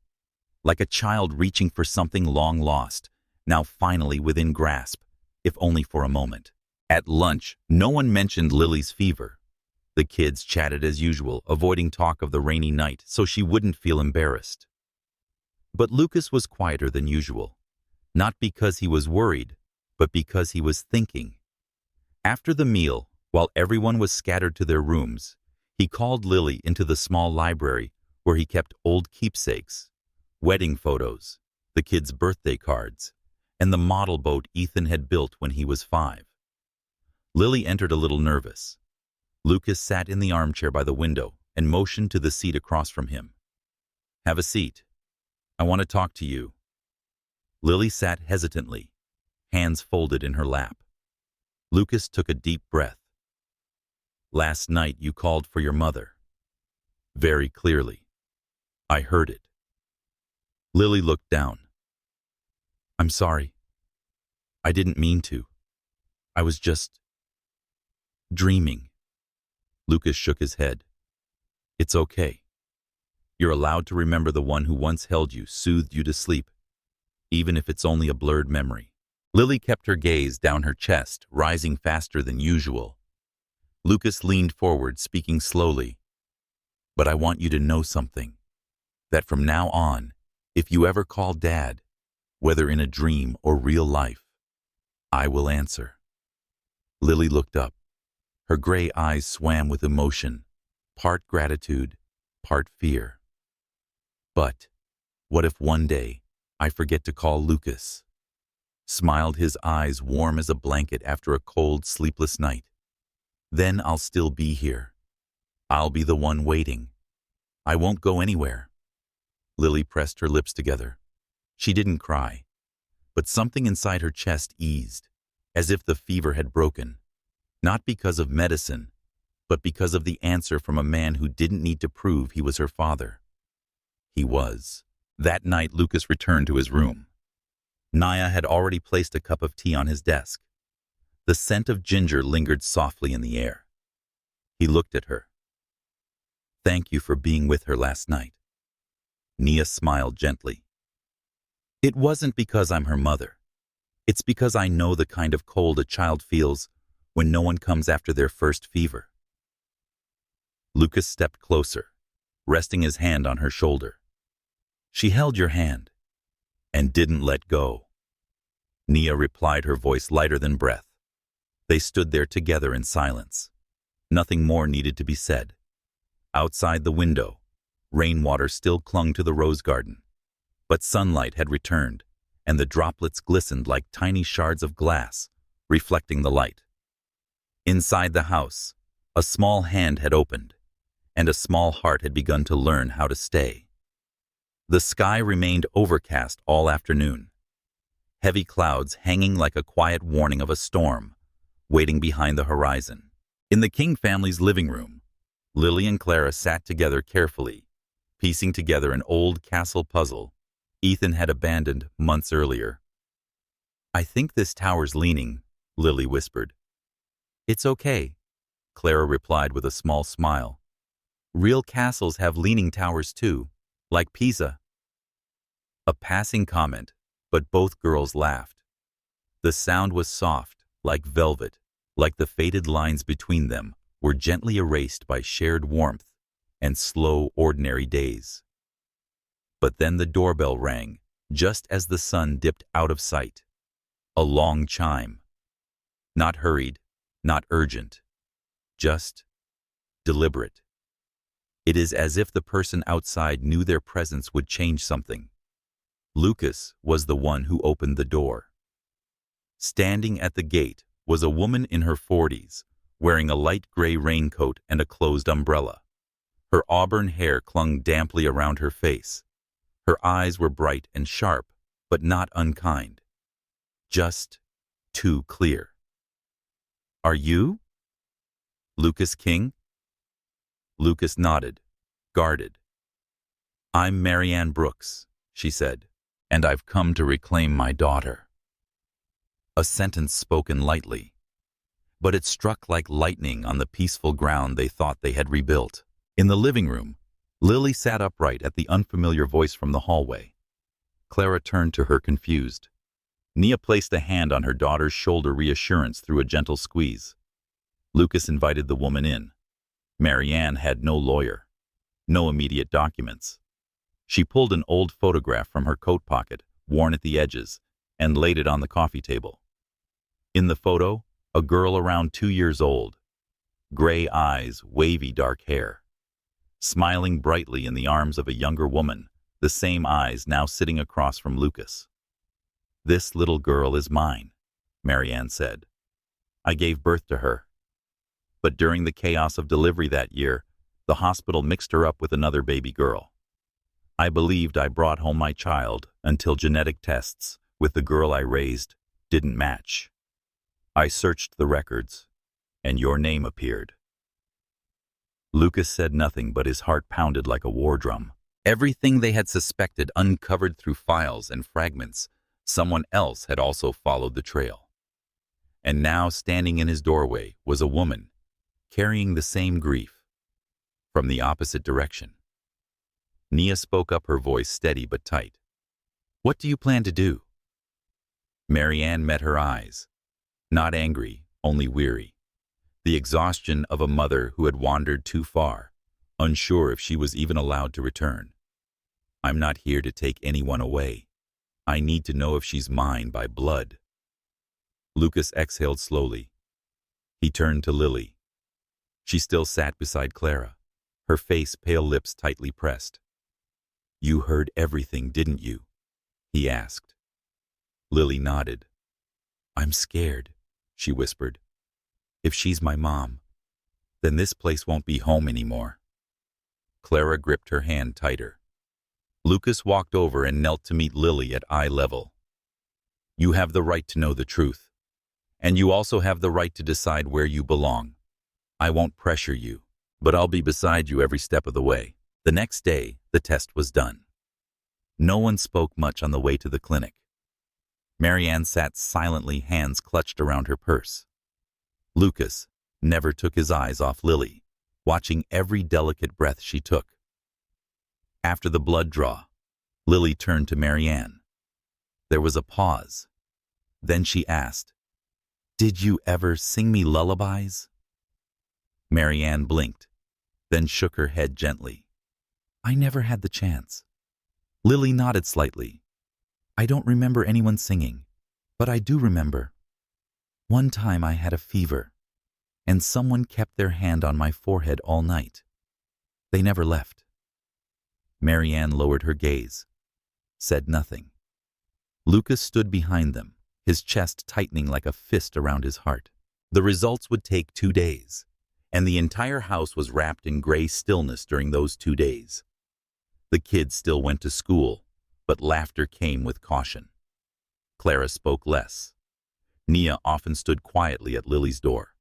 like a child reaching for something long lost, now finally within grasp, if only for a moment. At lunch, no one mentioned Lily's fever. The kids chatted as usual, avoiding talk of the rainy night so she wouldn't feel embarrassed. But Lucas was quieter than usual, not because he was worried, but because he was thinking. After the meal, while everyone was scattered to their rooms, he called Lily into the small library where he kept old keepsakes, wedding photos, the kids' birthday cards, and the model boat Ethan had built when he was 5. Lily entered a little nervous. Lucas sat in the armchair by the window and motioned to the seat across from him. "Have a seat. I want to talk to you." Lily sat hesitantly, hands folded in her lap. Lucas took a deep breath. "Last night you called for your mother. Very clearly. I heard it." Lily looked down. "I'm sorry. I didn't mean to. I was just dreaming." Lucas shook his head. "It's okay. You're allowed to remember the one who once held you, soothed you to sleep, even if it's only a blurred memory." Lily kept her gaze down her chest, rising faster than usual. Lucas leaned forward, speaking slowly. "But I want you to know something, that from now on, if you ever call Dad, whether in a dream or real life, I will answer." Lily looked up. Her gray eyes swam with emotion, part gratitude, part fear. "But what if one day I forget to call Lucas?" Smiled, his eyes warm as a blanket after a cold, sleepless night. "Then I'll still be here. I'll be the one waiting. I won't go anywhere." Lily pressed her lips together. She didn't cry, but something inside her chest eased, as if the fever had broken. Not because of medicine, but because of the answer from a man who didn't need to prove he was her father. He was. That night, Lucas returned to his room. Nia had already placed a cup of tea on his desk. The scent of ginger lingered softly in the air. He looked at her. "Thank you for being with her last night." Nia smiled gently. "It wasn't because I'm her mother. It's because I know the kind of cold a child feels when no one comes after their first fever." Lucas stepped closer, resting his hand on her shoulder. "She held your hand and didn't let go." Nia replied, her voice lighter than breath. They stood there together in silence. Nothing more needed to be said. Outside the window, rainwater still clung to the rose garden, but sunlight had returned, and the droplets glistened like tiny shards of glass, reflecting the light. Inside the house, a small hand had opened, and a small heart had begun to learn how to stay. The sky remained overcast all afternoon, heavy clouds hanging like a quiet warning of a storm, waiting behind the horizon. In the King family's living room, Lily and Clara sat together carefully, piecing together an old castle puzzle Ethan had abandoned months earlier. "I think this tower's leaning," Lily whispered. "It's okay. Clara replied with a small smile. Real castles have leaning towers too, like Pisa. A passing comment, but both girls laughed. The sound was soft, like velvet, like the faded lines between them were gently erased by shared warmth and slow, ordinary days. But then the doorbell rang, just as the sun dipped out of sight. A long chime. Not hurried, not urgent, just deliberate. It is as if the person outside knew their presence would change something. Lucas was the one who opened the door. Standing at the gate was a woman in her 40s, wearing a light gray raincoat and a closed umbrella. Her auburn hair clung damply around her face. Her eyes were bright and sharp, but not unkind. Just too clear. Are you Lucas King? Lucas nodded, guarded. I'm Marianne Brooks, she said, and I've come to reclaim my daughter. A sentence spoken lightly, but it struck like lightning on the peaceful ground they thought they had rebuilt. In the living room, Lily sat upright at the unfamiliar voice from the hallway. Clara turned to her confused. Nia placed a hand on her daughter's shoulder, reassurance through a gentle squeeze. Lucas invited the woman in. Marianne had no lawyer, no immediate documents. She pulled an old photograph from her coat pocket, worn at the edges, and laid it on the coffee table. In the photo, a girl around 2 years old. Gray eyes, wavy dark hair. Smiling brightly in the arms of a younger woman, the same eyes now sitting across from Lucas. This little girl is mine, Marianne said. I gave birth to her. But during the chaos of delivery that year, the hospital mixed her up with another baby girl. I believed I brought home my child until genetic tests with the girl I raised didn't match. I searched the records, and your name appeared. Lucas said nothing, but his heart pounded like a war drum. Everything they had suspected uncovered through files and fragments. Someone else had also followed the trail. And now, standing in his doorway, was a woman, carrying the same grief, from the opposite direction. Nia spoke up, her voice steady but tight. What do you plan to do? Marianne met her eyes. Not angry, only weary. The exhaustion of a mother who had wandered too far, unsure if she was even allowed to return. I'm not here to take anyone away. I need to know if she's mine by blood. Lucas exhaled slowly. He turned to Lily. She still sat beside Clara, her face, pale lips tightly pressed. You heard everything, didn't you? He asked. Lily nodded. I'm scared, she whispered. If she's my mom, then this place won't be home anymore. Clara gripped her hand tighter. Lucas walked over and knelt to meet Lily at eye level. You have the right to know the truth, and you also have the right to decide where you belong. I won't pressure you, but I'll be beside you every step of the way. The next day, the test was done. No one spoke much on the way to the clinic. Marianne sat silently, hands clutched around her purse. Lucas never took his eyes off Lily, watching every delicate breath she took. After the blood draw, Lily turned to Marianne. There was a pause. Then she asked, Did you ever sing me lullabies? Marianne blinked, then shook her head gently. I never had the chance. Lily nodded slightly. I don't remember anyone singing, but I do remember. One time I had a fever, and someone kept their hand on my forehead all night. They never left. Marianne lowered her gaze, said nothing. Lucas stood behind them, his chest tightening like a fist around his heart. The results would take 2 days, and the entire house was wrapped in gray stillness during those 2 days. The kids still went to school, but laughter came with caution. Clara spoke less. Nia often stood quietly at Lily's door.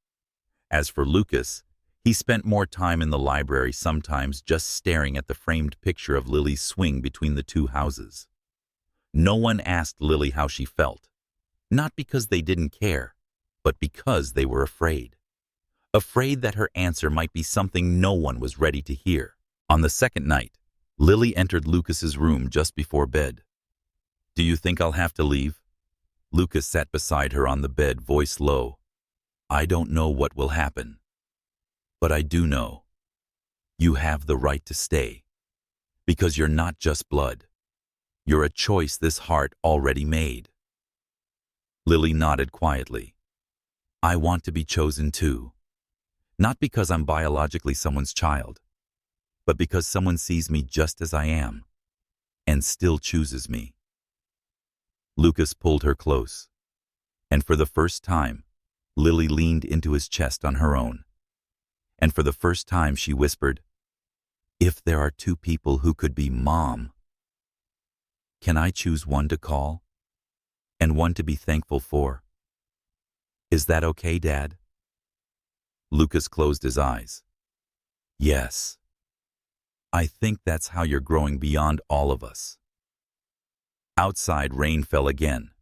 As for Lucas, he spent more time in the library, sometimes just staring at the framed picture of Lily's swing between the 2 houses. No one asked Lily how she felt, not because they didn't care, but because they were afraid. afraid that her answer might be something no one was ready to hear. On the second night, Lily entered Lucas's room just before bed. "Do you think I'll have to leave?" Lucas sat beside her on the bed, voice low. "I don't know what will happen, but I do know you have the right to stay, because you're not just blood. You're a choice this heart already made." Lily nodded quietly. "I want to be chosen too. Not because I'm biologically someone's child, but because someone sees me just as I am and still chooses me." Lucas pulled her close, and for the first time, Lily leaned into his chest on her own. And for the first time, she whispered, "If there are two people who could be Mom, can I choose one to call and one to be thankful for? Is that okay, Dad?" Lucas closed his eyes. "Yes. I think that's how you're growing beyond all of us." Outside, rain fell again.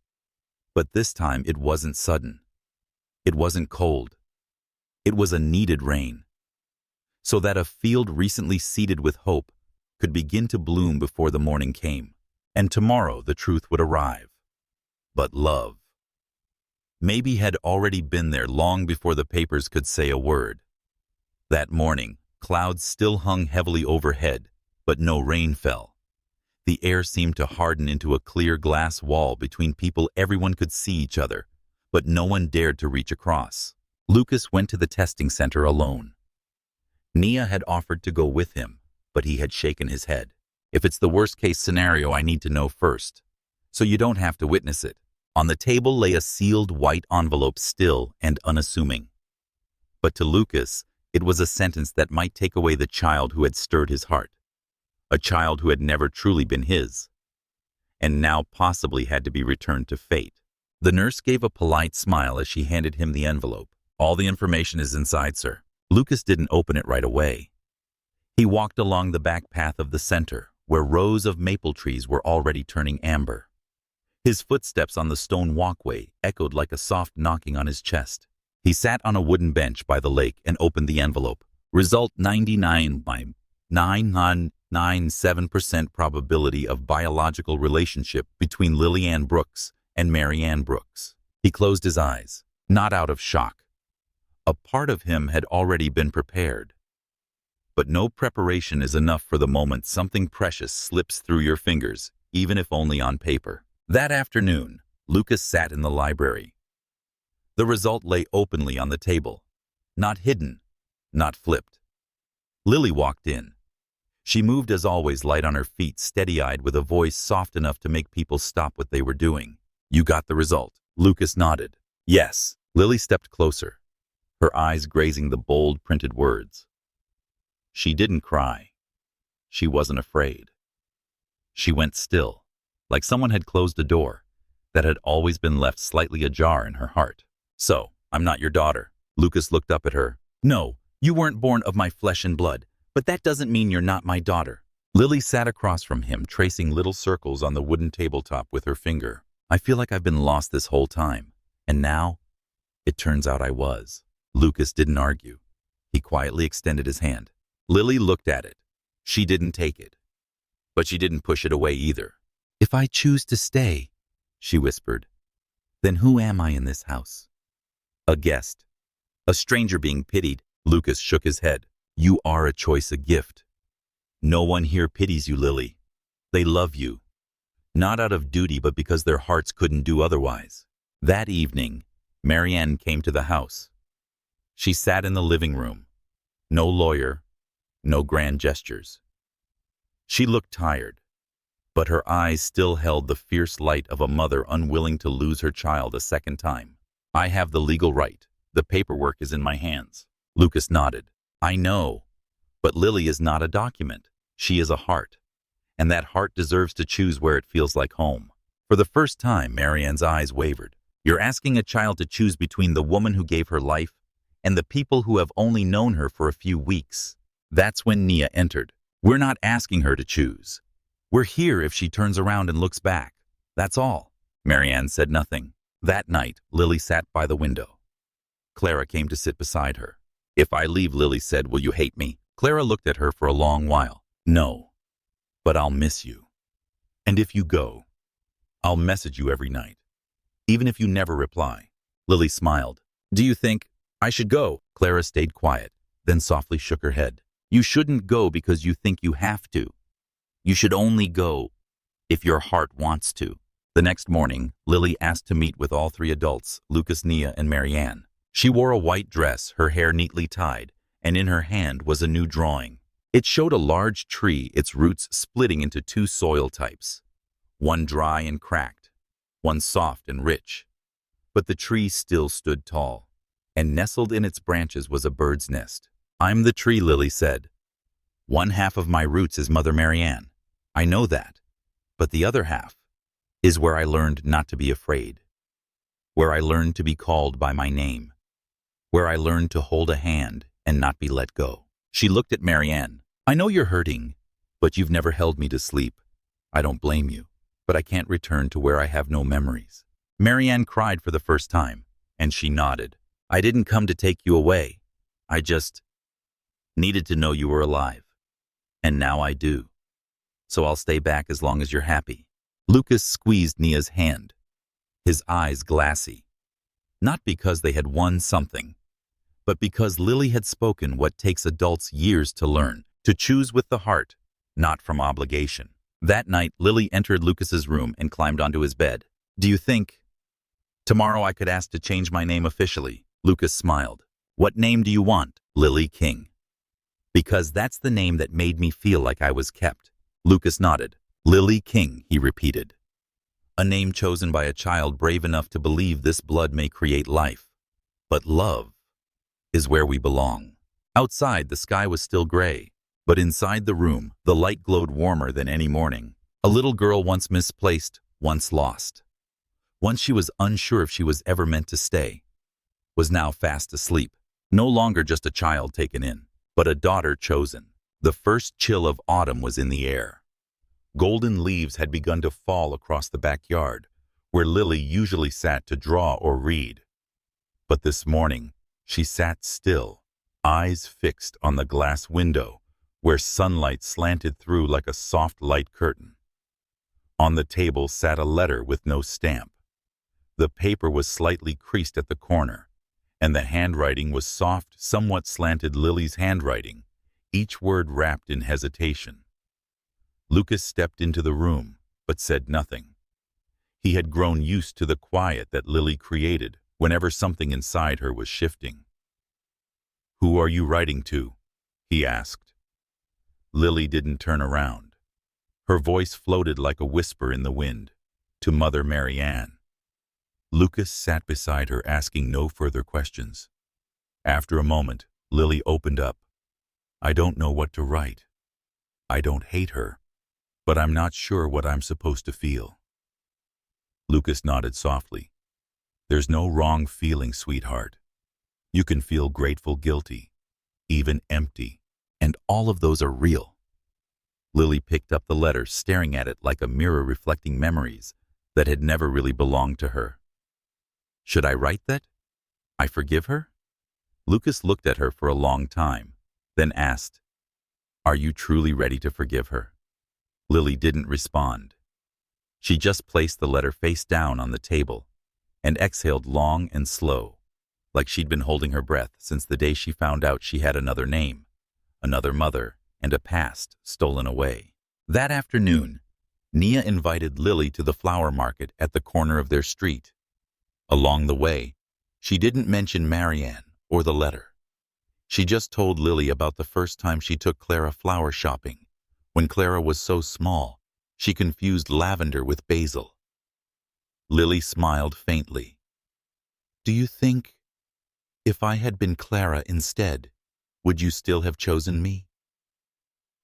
But this time it wasn't sudden. It wasn't cold. It was a needed rain, so that a field recently seeded with hope could begin to bloom before the morning came, and tomorrow the truth would arrive. But love, maybe had already been there long before the papers could say a word. That morning, clouds still hung heavily overhead, but no rain fell. The air seemed to harden into a clear glass wall between people. Everyone could see each other, but no one dared to reach across. Lucas went to the testing center alone. Nia had offered to go with him, but he had shaken his head. "If it's the worst-case scenario, I need to know first, so you don't have to witness it." On the table lay a sealed white envelope, still and unassuming. But to Lucas, it was a sentence that might take away the child who had stirred his heart. A child who had never truly been his, and now possibly had to be returned to fate. The nurse gave a polite smile as she handed him the envelope. "All the information is inside, sir." Lucas didn't open it right away. He walked along the back path of the center, where rows of maple trees were already turning amber. His footsteps on the stone walkway echoed like a soft knocking on his chest. He sat on a wooden bench by the lake and opened the envelope. Result 99.997% probability of biological relationship between Lily Ann Brooks and Mary Ann Brooks. He closed his eyes, not out of shock. A part of him had already been prepared. But no preparation is enough for the moment something precious slips through your fingers, even if only on paper. That afternoon, Lucas sat in the library. The result lay openly on the table, not hidden, not flipped. Lily walked in. She moved as always, light on her feet, steady-eyed, with a voice soft enough to make people stop what they were doing. "You got the result?" Lucas nodded. "Yes." Lily stepped closer, her eyes grazing the bold printed words. She didn't cry. She wasn't afraid. She went still, like someone had closed a door that had always been left slightly ajar in her heart. "So, I'm not your daughter." Lucas looked up at her. "No, you weren't born of my flesh and blood, but that doesn't mean you're not my daughter." Lily sat across from him, tracing little circles on the wooden tabletop with her finger. "I feel like I've been lost this whole time, and now it turns out I was." Lucas didn't argue. He quietly extended his hand. Lily looked at it. She didn't take it, but she didn't push it away either. "If I choose to stay," she whispered, "then who am I in this house? A guest? A stranger being pitied?" Lucas shook his head. "You are a choice, a gift. No one here pities you, Lily. They love you, not out of duty, but because their hearts couldn't do otherwise." That evening, Mary Ann came to the house. She sat in the living room. No lawyer, no grand gestures. She looked tired, but her eyes still held the fierce light of a mother unwilling to lose her child a second time. "I have the legal right. The paperwork is in my hands." Lucas nodded. "I know, but Lily is not a document. She is a heart, and that heart deserves to choose where it feels like home." For the first time, Mary Ann's eyes wavered. "You're asking a child to choose between the woman who gave her life and the people who have only known her for a few weeks." That's when Nia entered. "We're not asking her to choose. We're here if she turns around and looks back. That's all." Mary Ann said nothing. That night, Lily sat by the window. Clara came to sit beside her. If I leave, Lily said, will you hate me? Clara looked at her for a long while. No, but I'll miss you. And if you go, I'll message you every night, even if you never reply. Lily smiled. Do you think I should go? Clara stayed quiet, then softly shook her head. You shouldn't go because you think you have to. You should only go if your heart wants to. The next morning, Lily asked to meet with all three adults, Lucas, Nia, and Marianne. She wore a white dress, her hair neatly tied, and in her hand was a new drawing. It showed a large tree, its roots splitting into two soil types, one dry and cracked, one soft and rich. But the tree still stood tall, and nestled in its branches was a bird's nest. I'm the tree, Lily said. One half of my roots is Mother Marianne. I know that. But the other half is where I learned not to be afraid, where I learned to be called by my name, where I learned to hold a hand and not be let go. She looked at Marianne. I know you're hurting, but you've never held me to sleep. I don't blame you, but I can't return to where I have no memories. Marianne cried for the first time, and she nodded. I didn't come to take you away. I just needed to know you were alive. And now I do. So I'll stay back as long as you're happy. Lucas squeezed Nia's hand, his eyes glassy. Not because they had won something, but because Lily had spoken what takes adults years to learn, to choose with the heart, not from obligation. That night, Lily entered Lucas's room and climbed onto his bed. Do you think tomorrow I could ask to change my name officially? Lucas smiled. What name do you want? Lily King. Because that's the name that made me feel like I was kept. Lucas nodded. Lily King, he repeated. A name chosen by a child brave enough to believe this blood may create life. But love is where we belong. Outside, the sky was still gray, but inside the room, the light glowed warmer than any morning. A little girl once misplaced, once lost. Once she was unsure if she was ever meant to stay, was now fast asleep. No longer just a child taken in, but a daughter chosen. The first chill of autumn was in the air. Golden leaves had begun to fall across the backyard, where Lily usually sat to draw or read. But this morning, she sat still, eyes fixed on the glass window, where sunlight slanted through like a soft light curtain. On the table sat a letter with no stamp. The paper was slightly creased at the corner, and the handwriting was soft, somewhat slanted Lily's handwriting, each word wrapped in hesitation. Lucas stepped into the room, but said nothing. He had grown used to the quiet that Lily created whenever something inside her was shifting. Who are you writing to? He asked. Lily didn't turn around. Her voice floated like a whisper in the wind. To Mother Marianne. Lucas sat beside her, asking no further questions. After a moment, Lily opened up. I don't know what to write. I don't hate her, but I'm not sure what I'm supposed to feel. Lucas nodded softly. There's no wrong feeling, sweetheart. You can feel grateful, guilty, even empty, and all of those are real. Lily picked up the letter, staring at it like a mirror reflecting memories that had never really belonged to her. Should I write that? I forgive her? Lucas looked at her for a long time, then asked, Are you truly ready to forgive her? Lily didn't respond. She just placed the letter face down on the table and exhaled long and slow, like she'd been holding her breath since the day she found out she had another name, another mother, and a past stolen away. That afternoon, Nia invited Lily to the flower market at the corner of their street. Along the way, she didn't mention Marianne or the letter. She just told Lily about the first time she took Clara flower shopping, when Clara was so small, she confused lavender with basil. Lily smiled faintly. Do you think, if I had been Clara instead, would you still have chosen me?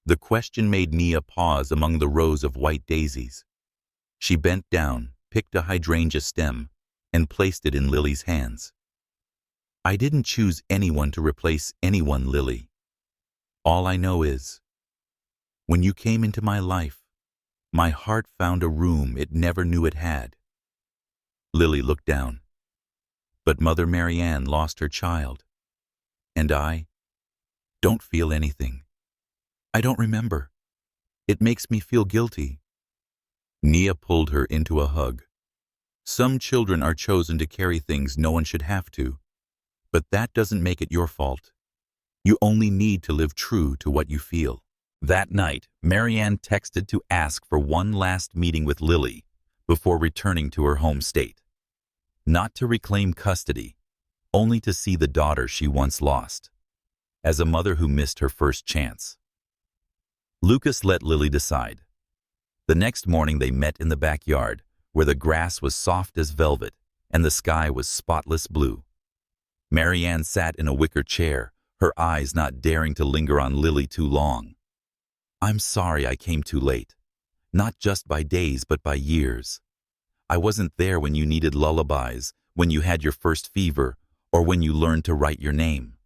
The question made Nia pause among the rows of white daisies. She bent down, picked a hydrangea stem, and placed it in Lily's hands. I didn't choose anyone to replace anyone, Lily. All I know is, when you came into my life, my heart found a room it never knew it had. Lily looked down. But Mother Marianne lost her child. And I don't feel anything. I don't remember. It makes me feel guilty. Nia pulled her into a hug. Some children are chosen to carry things no one should have to, but that doesn't make it your fault. You only need to live true to what you feel. That night, Marianne texted to ask for one last meeting with Lily before returning to her home state. Not to reclaim custody, only to see the daughter she once lost, as a mother who missed her first chance. Lucas let Lily decide. The next morning they met in the backyard, where the grass was soft as velvet and the sky was spotless blue. Marianne sat in a wicker chair, her eyes not daring to linger on Lily too long. I'm sorry I came too late, not just by days but by years. I wasn't there when you needed lullabies, when you had your first fever, or when you learned to write your name.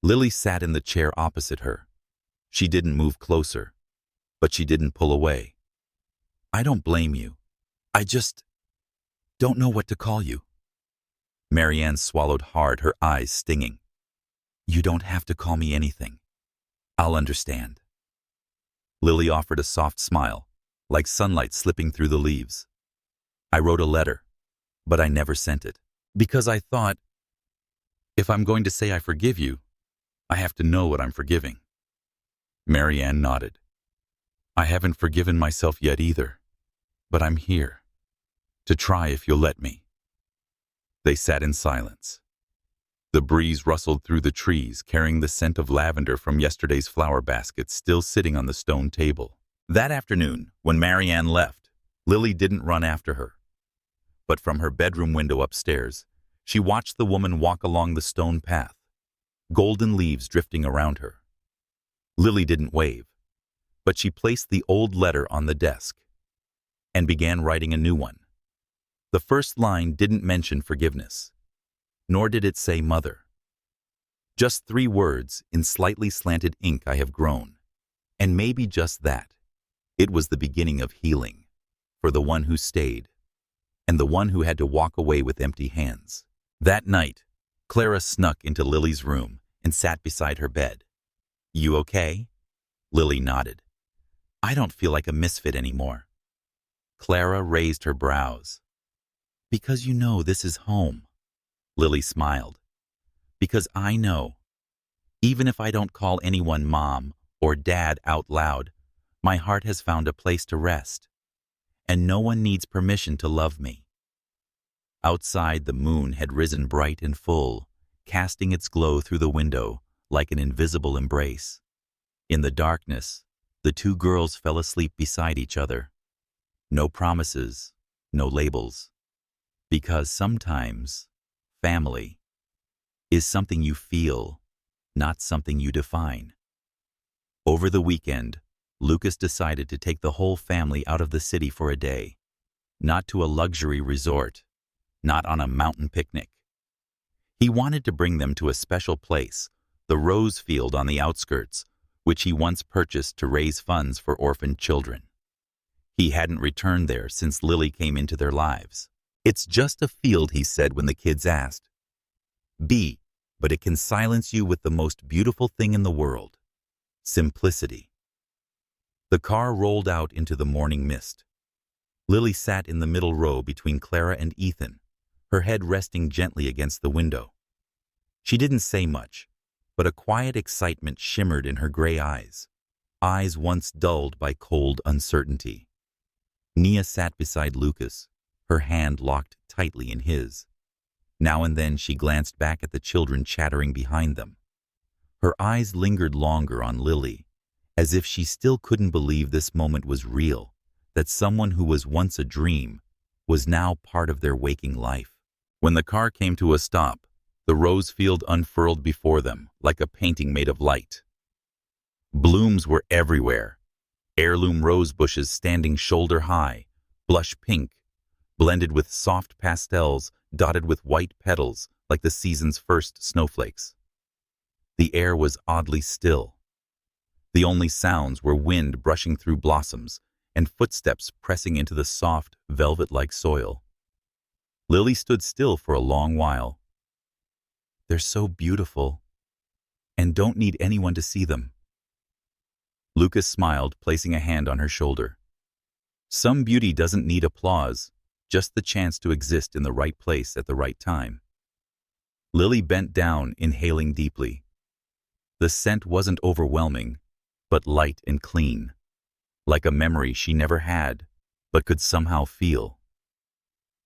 Lily sat in the chair opposite her. She didn't move closer, but she didn't pull away. I don't blame you. I just don't know what to call you. Marianne swallowed hard, her eyes stinging. You don't have to call me anything. I'll understand. Lily offered a soft smile, like sunlight slipping through the leaves. I wrote a letter, but I never sent it, because I thought, if I'm going to say I forgive you, I have to know what I'm forgiving. Marianne nodded. I haven't forgiven myself yet either, but I'm here, to try if you'll let me. They sat in silence. The breeze rustled through the trees, carrying the scent of lavender from yesterday's flower basket still sitting on the stone table. That afternoon, when Marianne left, Lily didn't run after her. But from her bedroom window upstairs, she watched the woman walk along the stone path, golden leaves drifting around her. Lily didn't wave, but she placed the old letter on the desk and began writing a new one. The first line didn't mention forgiveness, nor did it say mother. Just 3 words in slightly slanted ink: I have grown. And maybe just that. It was the beginning of healing, for the one who stayed, and the one who had to walk away with empty hands. That night, Clara snuck into Lily's room and sat beside her bed. You okay? Lily nodded. I don't feel like a misfit anymore. Clara raised her brows. Because you know this is home. Lily smiled. Because I know, even if I don't call anyone mom or dad out loud, my heart has found a place to rest, and no one needs permission to love me. Outside, the moon had risen bright and full, casting its glow through the window like an invisible embrace. In the darkness, the 2 girls fell asleep beside each other. No promises, no labels. Because sometimes, family is something you feel, not something you define. Over the weekend, Lucas decided to take the whole family out of the city for a day. Not to a luxury resort, not on a mountain picnic. He wanted to bring them to a special place, the rose field on the outskirts, which he once purchased to raise funds for orphaned children. He hadn't returned there since Lily came into their lives. It's just a field, he said when the kids asked. But it can silence you with the most beautiful thing in the world: simplicity. The car rolled out into the morning mist. Lily sat in the middle row between Clara and Ethan, her head resting gently against the window. She didn't say much, but a quiet excitement shimmered in her gray eyes once dulled by cold uncertainty. Nia sat beside Lucas, her hand locked tightly in his. Now and then she glanced back at the children chattering behind them. Her eyes lingered longer on Lily, as if she still couldn't believe this moment was real, that someone who was once a dream was now part of their waking life. When the car came to a stop, the rose field unfurled before them like a painting made of light. Blooms were everywhere, heirloom rose bushes standing shoulder high, blush pink, blended with soft pastels dotted with white petals like the season's first snowflakes. The air was oddly still. The only sounds were wind brushing through blossoms and footsteps pressing into the soft, velvet-like soil. Lily stood still for a long while. They're so beautiful, and don't need anyone to see them." Lucas smiled, placing a hand on her shoulder. Some beauty doesn't need applause, just the chance to exist in the right place at the right time. Lily bent down, inhaling deeply. The scent wasn't overwhelming, but light and clean, like a memory she never had, but could somehow feel.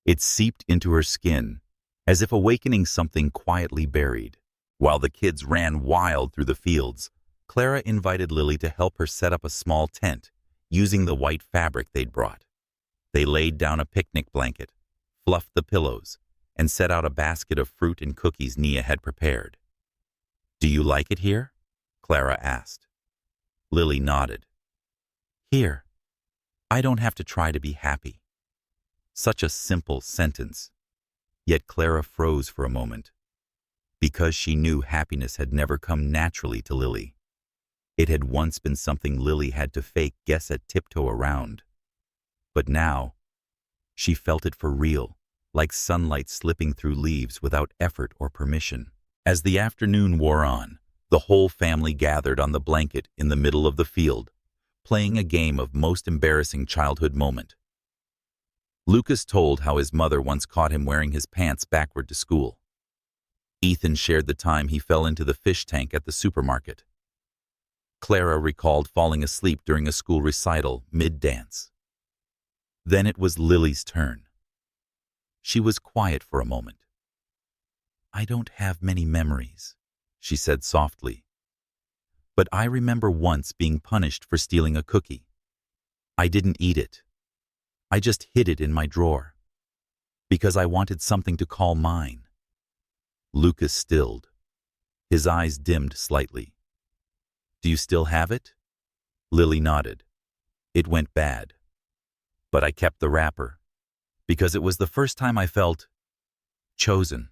It seeped into her skin, as if awakening something quietly buried. While the kids ran wild through the fields, Clara invited Lily to help her set up a small tent, using the white fabric they'd brought. They laid down a picnic blanket, fluffed the pillows, and set out a basket of fruit and cookies Nia had prepared. "Do you like it here?" Clara asked. Lily nodded. "Here. I don't have to try to be happy." Such a simple sentence. Yet Clara froze for a moment, because she knew happiness had never come naturally to Lily. It had once been something Lily had to fake, guess at, tiptoe around. But now, she felt it for real, like sunlight slipping through leaves without effort or permission. As the afternoon wore on, the whole family gathered on the blanket in the middle of the field, playing a game of most embarrassing childhood moment. Lucas told how his mother once caught him wearing his pants backward to school. Ethan shared the time he fell into the fish tank at the supermarket. Clara recalled falling asleep during a school recital mid-dance. Then it was Lily's turn. She was quiet for a moment. "I don't have many memories," she said softly. "But I remember once being punished for stealing a cookie. I didn't eat it. I just hid it in my drawer, because I wanted something to call mine." Lucas stilled. His eyes dimmed slightly. "Do you still have it?" Lily nodded. "It went bad. But I kept the wrapper, because it was the first time I felt chosen,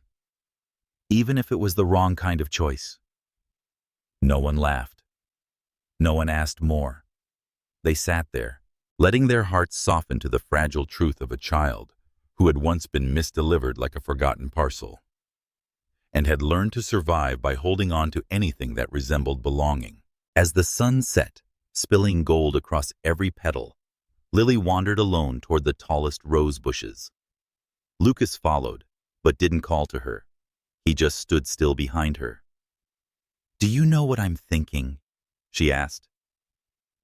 even if it was the wrong kind of choice." No one laughed. No one asked more. They sat there, letting their hearts soften to the fragile truth of a child who had once been misdelivered like a forgotten parcel, and had learned to survive by holding on to anything that resembled belonging. As the sun set, spilling gold across every petal, Lily wandered alone toward the tallest rose bushes. Lucas followed, but didn't call to her. He just stood still behind her. "Do you know what I'm thinking?" she asked.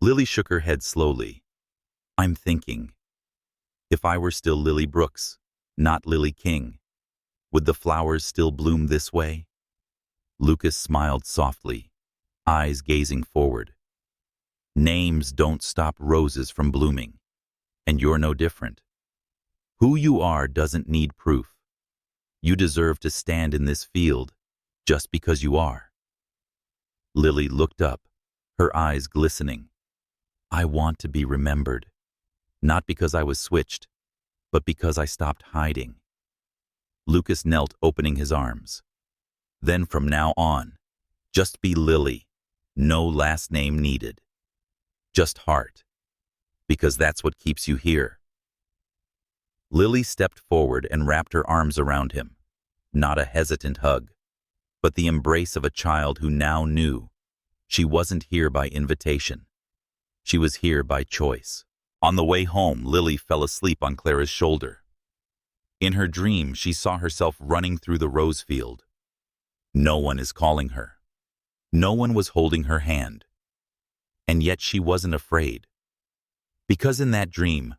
Lily shook her head slowly. "I'm thinking, if I were still Lily Brooks, not Lily King, would the flowers still bloom this way?" Lucas smiled softly, eyes gazing forward. "Names don't stop roses from blooming, and you're no different. Who you are doesn't need proof. You deserve to stand in this field just because you are." Lily looked up, her eyes glistening. "I want to be remembered, not because I was switched, but because I stopped hiding." Lucas knelt, opening his arms. "Then from now on, just be Lily, no last name needed. Just heart, because that's what keeps you here." Lily stepped forward and wrapped her arms around him, not a hesitant hug, but the embrace of a child who now knew she wasn't here by invitation. She was here by choice. On the way home, Lily fell asleep on Clara's shoulder. In her dream, she saw herself running through the rose field. No one is calling her. No one was holding her hand. And yet she wasn't afraid. Because in that dream,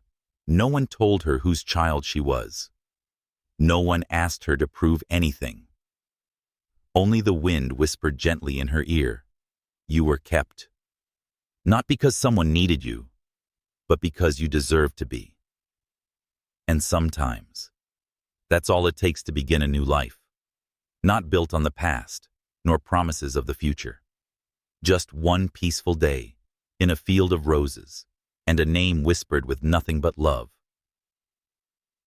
no one told her whose child she was. No one asked her to prove anything. Only the wind whispered gently in her ear, "You were kept. Not because someone needed you, but because you deserved to be." And sometimes, that's all it takes to begin a new life. Not built on the past, nor promises of the future. Just one peaceful day, in a field of roses, and a name whispered with nothing but love.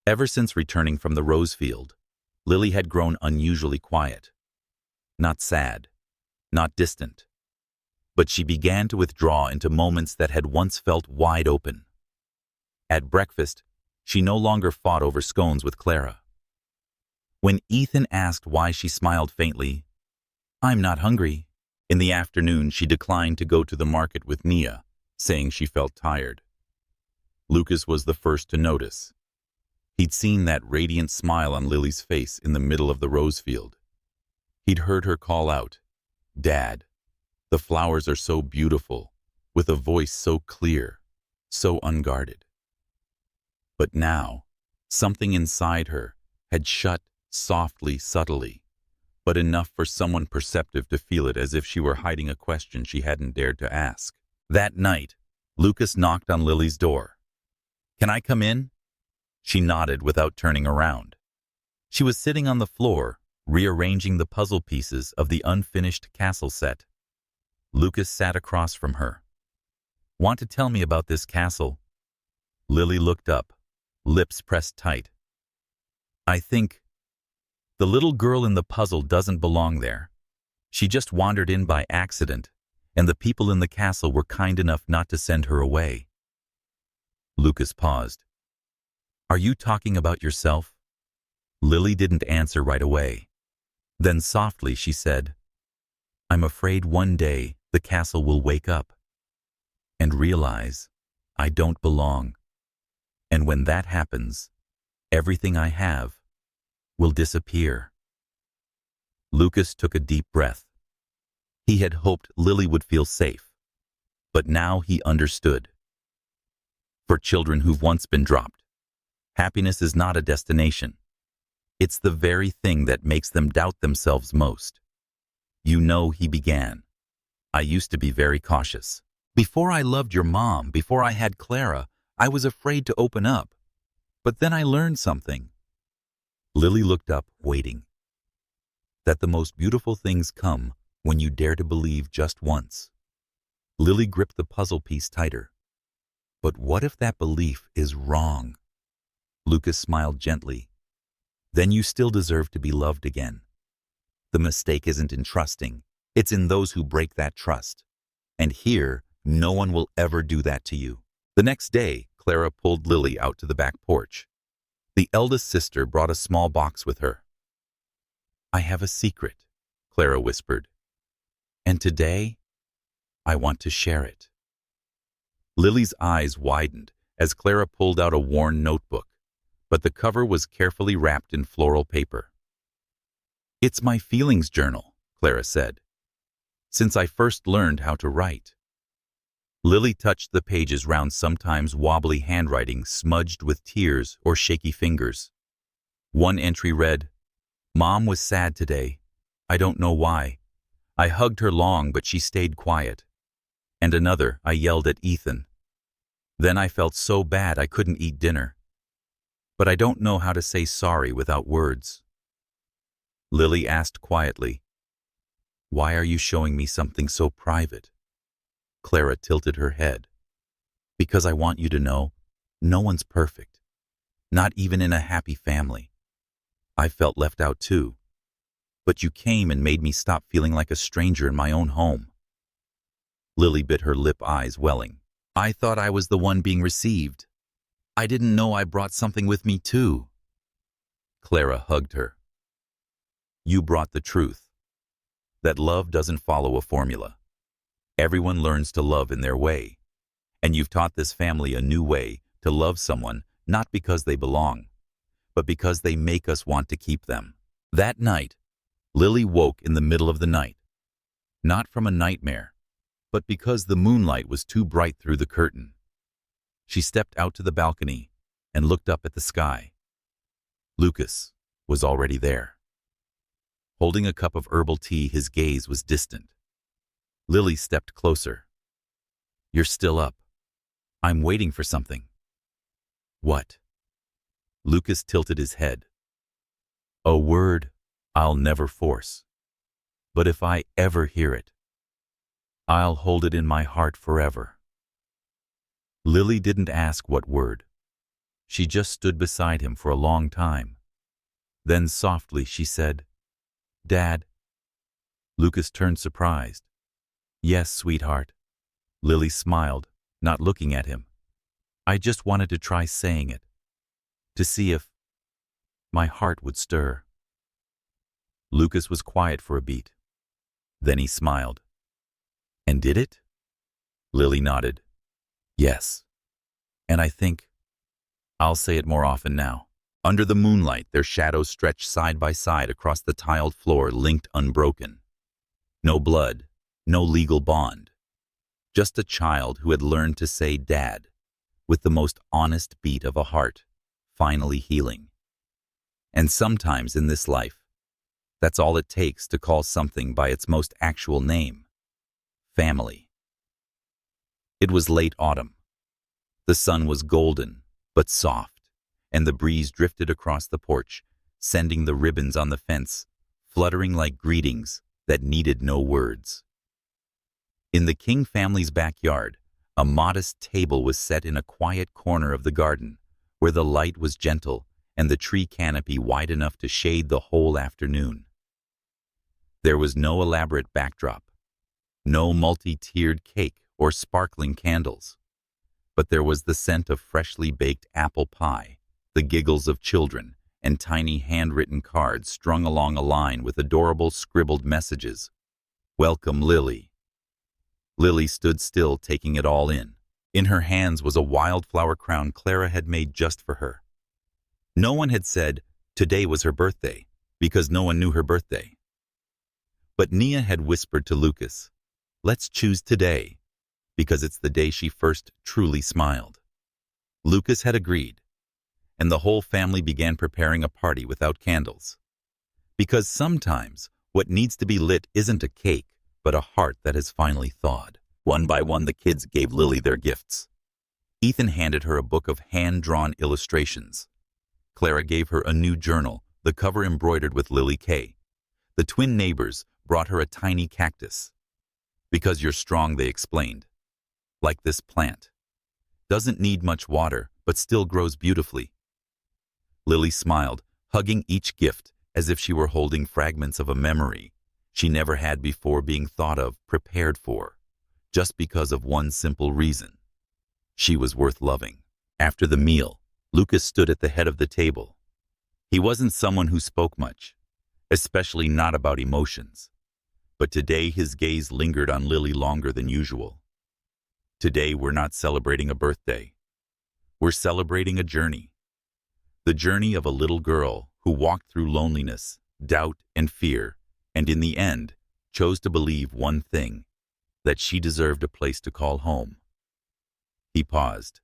Ever since returning from the rose field, Lily had grown unusually quiet. Not sad, not distant, but she began to withdraw into moments that had once felt wide open. At breakfast, she no longer fought over scones with Clara. When Ethan asked why she smiled faintly, "I'm not hungry," In the afternoon, she declined to go to the market with Nia, saying she felt tired. Lucas was the first to notice. He'd seen that radiant smile on Lily's face in the middle of the rose field. He'd heard her call out, "Dad, the flowers are so beautiful," with a voice so clear, so unguarded. But now, something inside her had shut softly, subtly, but enough for someone perceptive to feel it, as if she were hiding a question she hadn't dared to ask. That night, Lucas knocked on Lily's door. "Can I come in?" She nodded without turning around. She was sitting on the floor, rearranging the puzzle pieces of the unfinished castle set. Lucas sat across from her. "Want to tell me about this castle?" Lily looked up, lips pressed tight. "I think the little girl in the puzzle doesn't belong there. She just wandered in by accident, and the people in the castle were kind enough not to send her away." Lucas paused. "Are you talking about yourself?" Lily didn't answer right away. Then softly she said, "I'm afraid one day the castle will wake up and realize I don't belong. And when that happens, everything I have will disappear." Lucas took a deep breath. He had hoped Lily would feel safe, but now he understood. For children who've once been dropped, happiness is not a destination. It's the very thing that makes them doubt themselves most. "You know," he began, "I used to be very cautious. Before I loved your mom, before I had Clara, I was afraid to open up. But then I learned something." Lily looked up, waiting. "That the most beautiful things come when you dare to believe just once." Lily gripped the puzzle piece tighter. "But what if that belief is wrong?" Lucas smiled gently. "Then you still deserve to be loved again. The mistake isn't in trusting, it's in those who break that trust. And here, no one will ever do that to you." The next day, Clara pulled Lily out to the back porch. The eldest sister brought a small box with her. "I have a secret," Clara whispered. "And today, I want to share it." Lily's eyes widened as Clara pulled out a worn notebook, but the cover was carefully wrapped in floral paper. "It's my feelings journal," Clara said, "since I first learned how to write." Lily touched the pages' round, sometimes wobbly handwriting smudged with tears or shaky fingers. One entry read, "Mom was sad today. I don't know why. I hugged her long, but she stayed quiet." And another, "I yelled at Ethan. Then I felt so bad I couldn't eat dinner. But I don't know how to say sorry without words." Lily asked quietly, "Why are you showing me something so private?" Clara tilted her head. "Because I want you to know, no one's perfect. Not even in a happy family. I felt left out too. But you came and made me stop feeling like a stranger in my own home." Lily bit her lip, eyes welling. "I thought I was the one being received. I didn't know I brought something with me too." Clara hugged her. "You brought the truth. That love doesn't follow a formula. Everyone learns to love in their way. And you've taught this family a new way to love someone, not because they belong, but because they make us want to keep them." That night, Lily woke in the middle of the night. Not from a nightmare, but because the moonlight was too bright through the curtain. She stepped out to the balcony and looked up at the sky. Lucas was already there. Holding a cup of herbal tea, his gaze was distant. Lily stepped closer. "You're still up. I'm waiting for something." "What?" Lucas tilted his head. "A word I'll never force. But if I ever hear it, I'll hold it in my heart forever." Lily didn't ask what word. She just stood beside him for a long time. Then softly she said, "Dad." Lucas turned surprised. "Yes, sweetheart." Lily smiled, not looking at him. "I just wanted to try saying it, to see if my heart would stir." Lucas was quiet for a beat. Then he smiled. And did it? Lily nodded. Yes. And I think I'll say it more often now. Under the moonlight, their shadows stretched side by side across the tiled floor, linked unbroken. No blood, no legal bond. Just a child who had learned to say Dad, with the most honest beat of a heart, finally healing. And sometimes in this life, that's all it takes to call something by its most actual name. Family. It was late autumn. The sun was golden, but soft, and the breeze drifted across the porch, sending the ribbons on the fence, fluttering like greetings that needed no words. In the King family's backyard, a modest table was set in a quiet corner of the garden, where the light was gentle and the tree canopy wide enough to shade the whole afternoon. There was no elaborate backdrop, no multi-tiered cake or sparkling candles, but there was the scent of freshly baked apple pie, the giggles of children, and tiny handwritten cards strung along a line with adorable scribbled messages. Welcome, Lily. Lily stood still, taking it all in. In her hands was a wildflower crown Clara had made just for her. No one had said today was her birthday, because no one knew her birthday. But Nia had whispered to Lucas, let's choose today, because it's the day she first truly smiled. Lucas had agreed, and the whole family began preparing a party without candles. Because sometimes what needs to be lit isn't a cake, but a heart that has finally thawed. One by one, the kids gave Lily their gifts. Ethan handed her a book of hand-drawn illustrations. Clara gave her a new journal, the cover embroidered with Lily K. The twin neighbors brought her a tiny cactus. Because you're strong, they explained. Like this plant. Doesn't need much water, but still grows beautifully. Lily smiled, hugging each gift as if she were holding fragments of a memory she never had before being thought of, prepared for, just because of one simple reason. She was worth loving. After the meal, Lucas stood at the head of the table. He wasn't someone who spoke much, especially not about emotions. But today his gaze lingered on Lily longer than usual. Today we're not celebrating a birthday. We're celebrating a journey. The journey of a little girl who walked through loneliness, doubt, and fear, and in the end, chose to believe one thing, that she deserved a place to call home. He paused,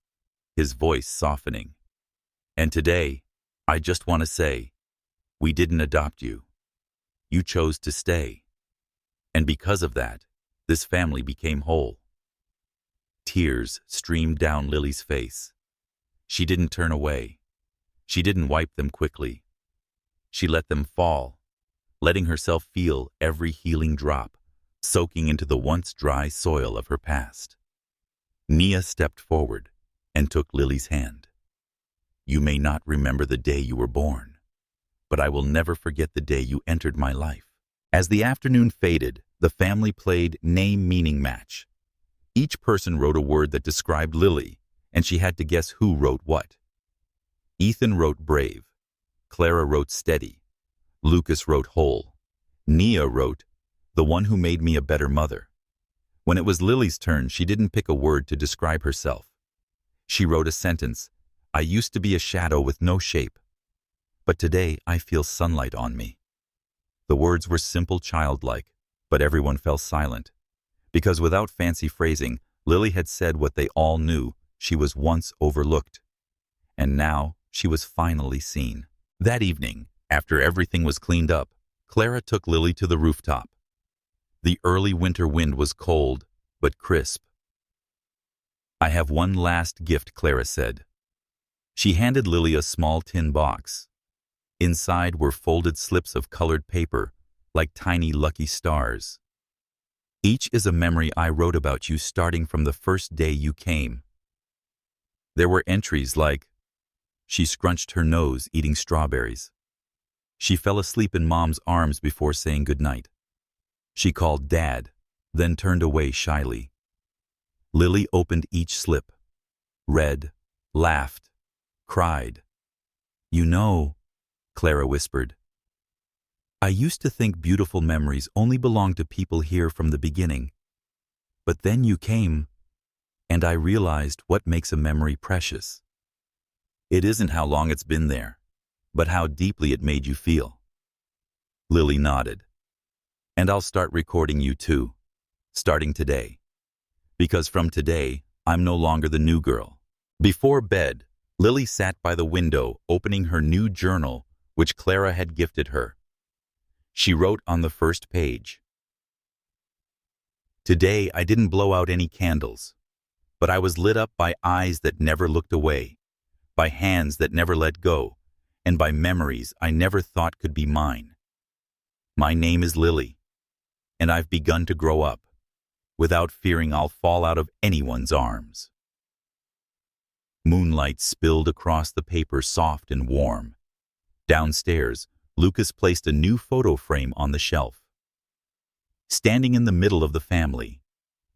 his voice softening. And today, I just want to say, we didn't adopt you. You chose to stay. And because of that, this family became whole. Tears streamed down Lily's face. She didn't turn away. She didn't wipe them quickly. She let them fall, letting herself feel every healing drop, soaking into the once dry soil of her past. Nia stepped forward and took Lily's hand. You may not remember the day you were born, but I will never forget the day you entered my life. As the afternoon faded, the family played name-meaning match. Each person wrote a word that described Lily, and she had to guess who wrote what. Ethan wrote brave. Clara wrote steady. Lucas wrote whole. Nia wrote, the one who made me a better mother. When it was Lily's turn, she didn't pick a word to describe herself. She wrote a sentence, I used to be a shadow with no shape, but today I feel sunlight on me. The words were simple, childlike, but everyone fell silent. Because without fancy phrasing, Lily had said what they all knew: she was once overlooked. And now she was finally seen. That evening, after everything was cleaned up, Clara took Lily to the rooftop. The early winter wind was cold, but crisp. I have one last gift, Clara said. She handed Lily a small tin box. Inside were folded slips of colored paper, like tiny lucky stars. Each is a memory I wrote about you starting from the first day you came. There were entries like, she scrunched her nose eating strawberries. She fell asleep in Mom's arms before saying goodnight. She called Dad, then turned away shyly. Lily opened each slip, read, laughed, cried. You know, Clara whispered, I used to think beautiful memories only belonged to people here from the beginning. But then you came, and I realized what makes a memory precious. It isn't how long it's been there, but how deeply it made you feel. Lily nodded. And I'll start recording you too, starting today. Because from today, I'm no longer the new girl. Before bed, Lily sat by the window opening her new journal, which Clara had gifted her. She wrote on the first page, "Today I didn't blow out any candles, but I was lit up by eyes that never looked away, by hands that never let go, and by memories I never thought could be mine. My name is Lily, and I've begun to grow up, without fearing I'll fall out of anyone's arms." Moonlight spilled across the paper, soft and warm. Downstairs, Lucas placed a new photo frame on the shelf. Standing in the middle of the family,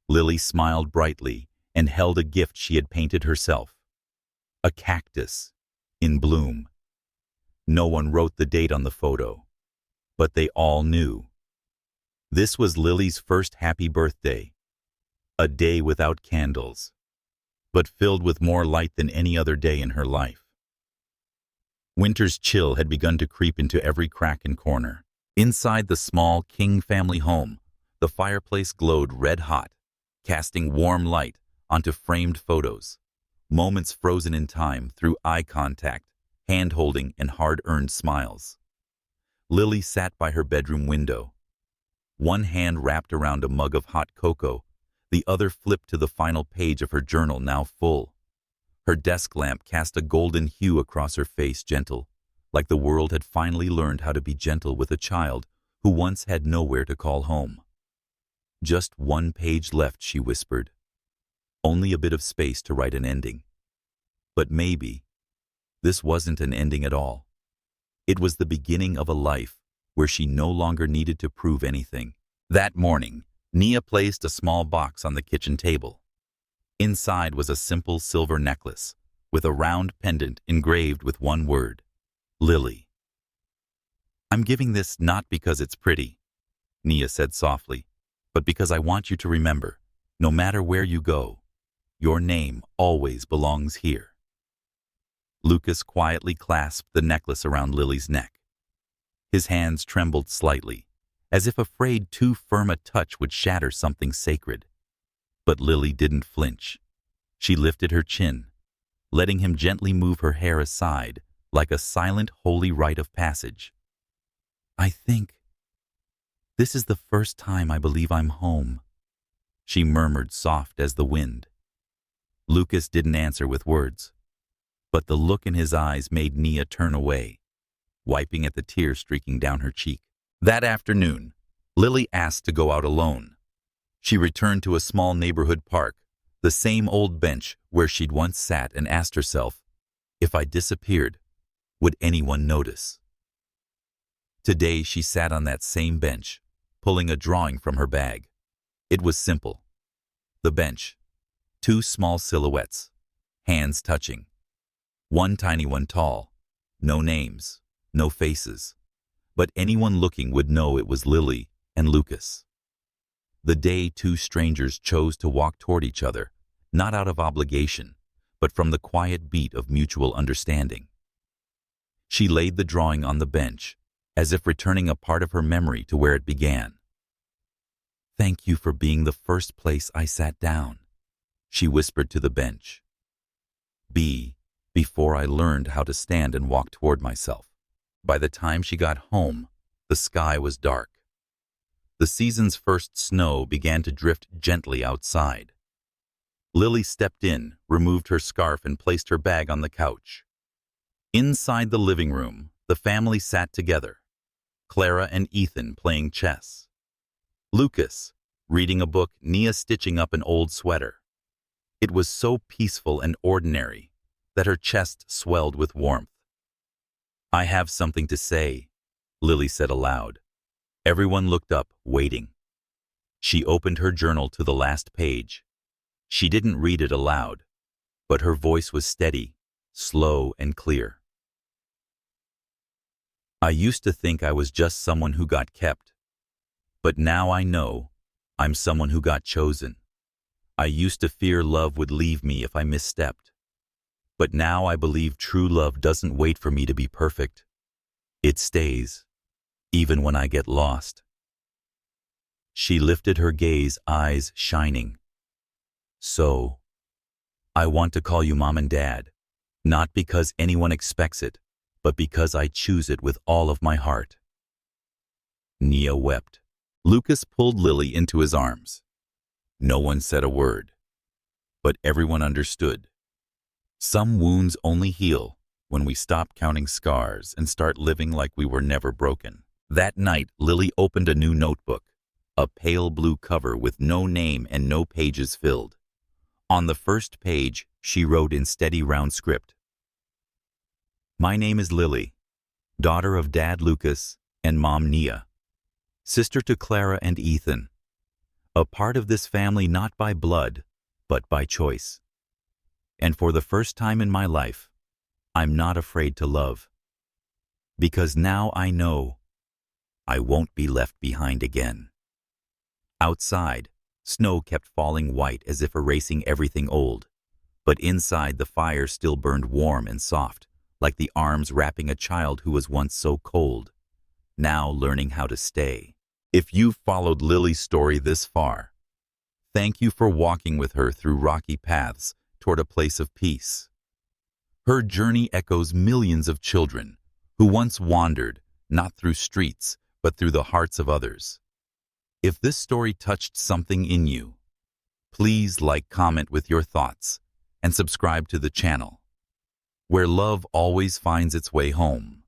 Lily smiled brightly and held a gift she had painted herself. A cactus, in bloom. No one wrote the date on the photo, but they all knew. This was Lily's first happy birthday, a day without candles, but filled with more light than any other day in her life. Winter's chill had begun to creep into every crack and corner. Inside the small King family home, the fireplace glowed red-hot, casting warm light onto framed photos, moments frozen in time through eye contact, hand-holding, and hard-earned smiles. Lily sat by her bedroom window. One hand wrapped around a mug of hot cocoa, the other flipped to the final page of her journal, now full. Her desk lamp cast a golden hue across her face, gentle, like the world had finally learned how to be gentle with a child who once had nowhere to call home. "Just one page left," she whispered. "Only a bit of space to write an ending." But maybe this wasn't an ending at all. It was the beginning of a life where she no longer needed to prove anything. That morning, Nia placed a small box on the kitchen table. Inside was a simple silver necklace with a round pendant engraved with one word, Lily. "I'm giving this not because it's pretty," Nia said softly, "but because I want you to remember, no matter where you go, your name always belongs here." Lucas quietly clasped the necklace around Lily's neck. His hands trembled slightly, as if afraid too firm a touch would shatter something sacred. But Lily didn't flinch. She lifted her chin, letting him gently move her hair aside like a silent, holy rite of passage. "I think this is the first time I believe I'm home," she murmured, soft as the wind. Lucas didn't answer with words, but the look in his eyes made Nia turn away, wiping at the tears streaking down her cheek. That afternoon, Lily asked to go out alone. She returned to a small neighborhood park, the same old bench where she'd once sat, and asked herself, if I disappeared, would anyone notice? Today she sat on that same bench, pulling a drawing from her bag. It was simple. The bench, two small silhouettes, hands touching. One tiny one tall, no names, no faces, but anyone looking would know it was Lily and Lucas. The day two strangers chose to walk toward each other, not out of obligation, but from the quiet beat of mutual understanding. She laid the drawing on the bench, as if returning a part of her memory to where it began. "Thank you for being the first place I sat down," she whispered to the bench. Before I learned how to stand and walk toward myself. By the time she got home, the sky was dark. The season's first snow began to drift gently outside. Lily stepped in, removed her scarf, and placed her bag on the couch. Inside the living room, the family sat together, Clara and Ethan playing chess, Lucas reading a book, Nia stitching up an old sweater. It was so peaceful and ordinary that her chest swelled with warmth. "I have something to say," Lily said aloud. Everyone looked up, waiting. She opened her journal to the last page. She didn't read it aloud, but her voice was steady, slow, and clear. "I used to think I was just someone who got kept, but now I know I'm someone who got chosen. I used to fear love would leave me if I misstepped. But now I believe true love doesn't wait for me to be perfect. It stays, even when I get lost. She lifted her gaze, eyes shining. So, I want to call you Mom and Dad, not because anyone expects it, but because I choose it with all of my heart. Nia wept. Lucas pulled Lily into his arms. No one said a word, but everyone understood. Some wounds only heal when we stop counting scars and start living like we were never broken. That night, Lily opened a new notebook, a pale blue cover with no name and no pages filled. On the first page, she wrote in steady round script, "My name is Lily, daughter of Dad Lucas and Mom Nia, sister to Clara and Ethan, a part of this family not by blood, but by choice. And for the first time in my life, I'm not afraid to love. Because now I know I won't be left behind again." Outside, snow kept falling white as if erasing everything old, but inside the fire still burned warm and soft, like the arms wrapping a child who was once so cold, now learning how to stay. If you've followed Lily's story this far, thank you for walking with her through rocky paths toward a place of peace. Her journey echoes millions of children who once wandered, not through streets, but through the hearts of others. If this story touched something in you, please like, comment with your thoughts, and subscribe to the channel, where love always finds its way home.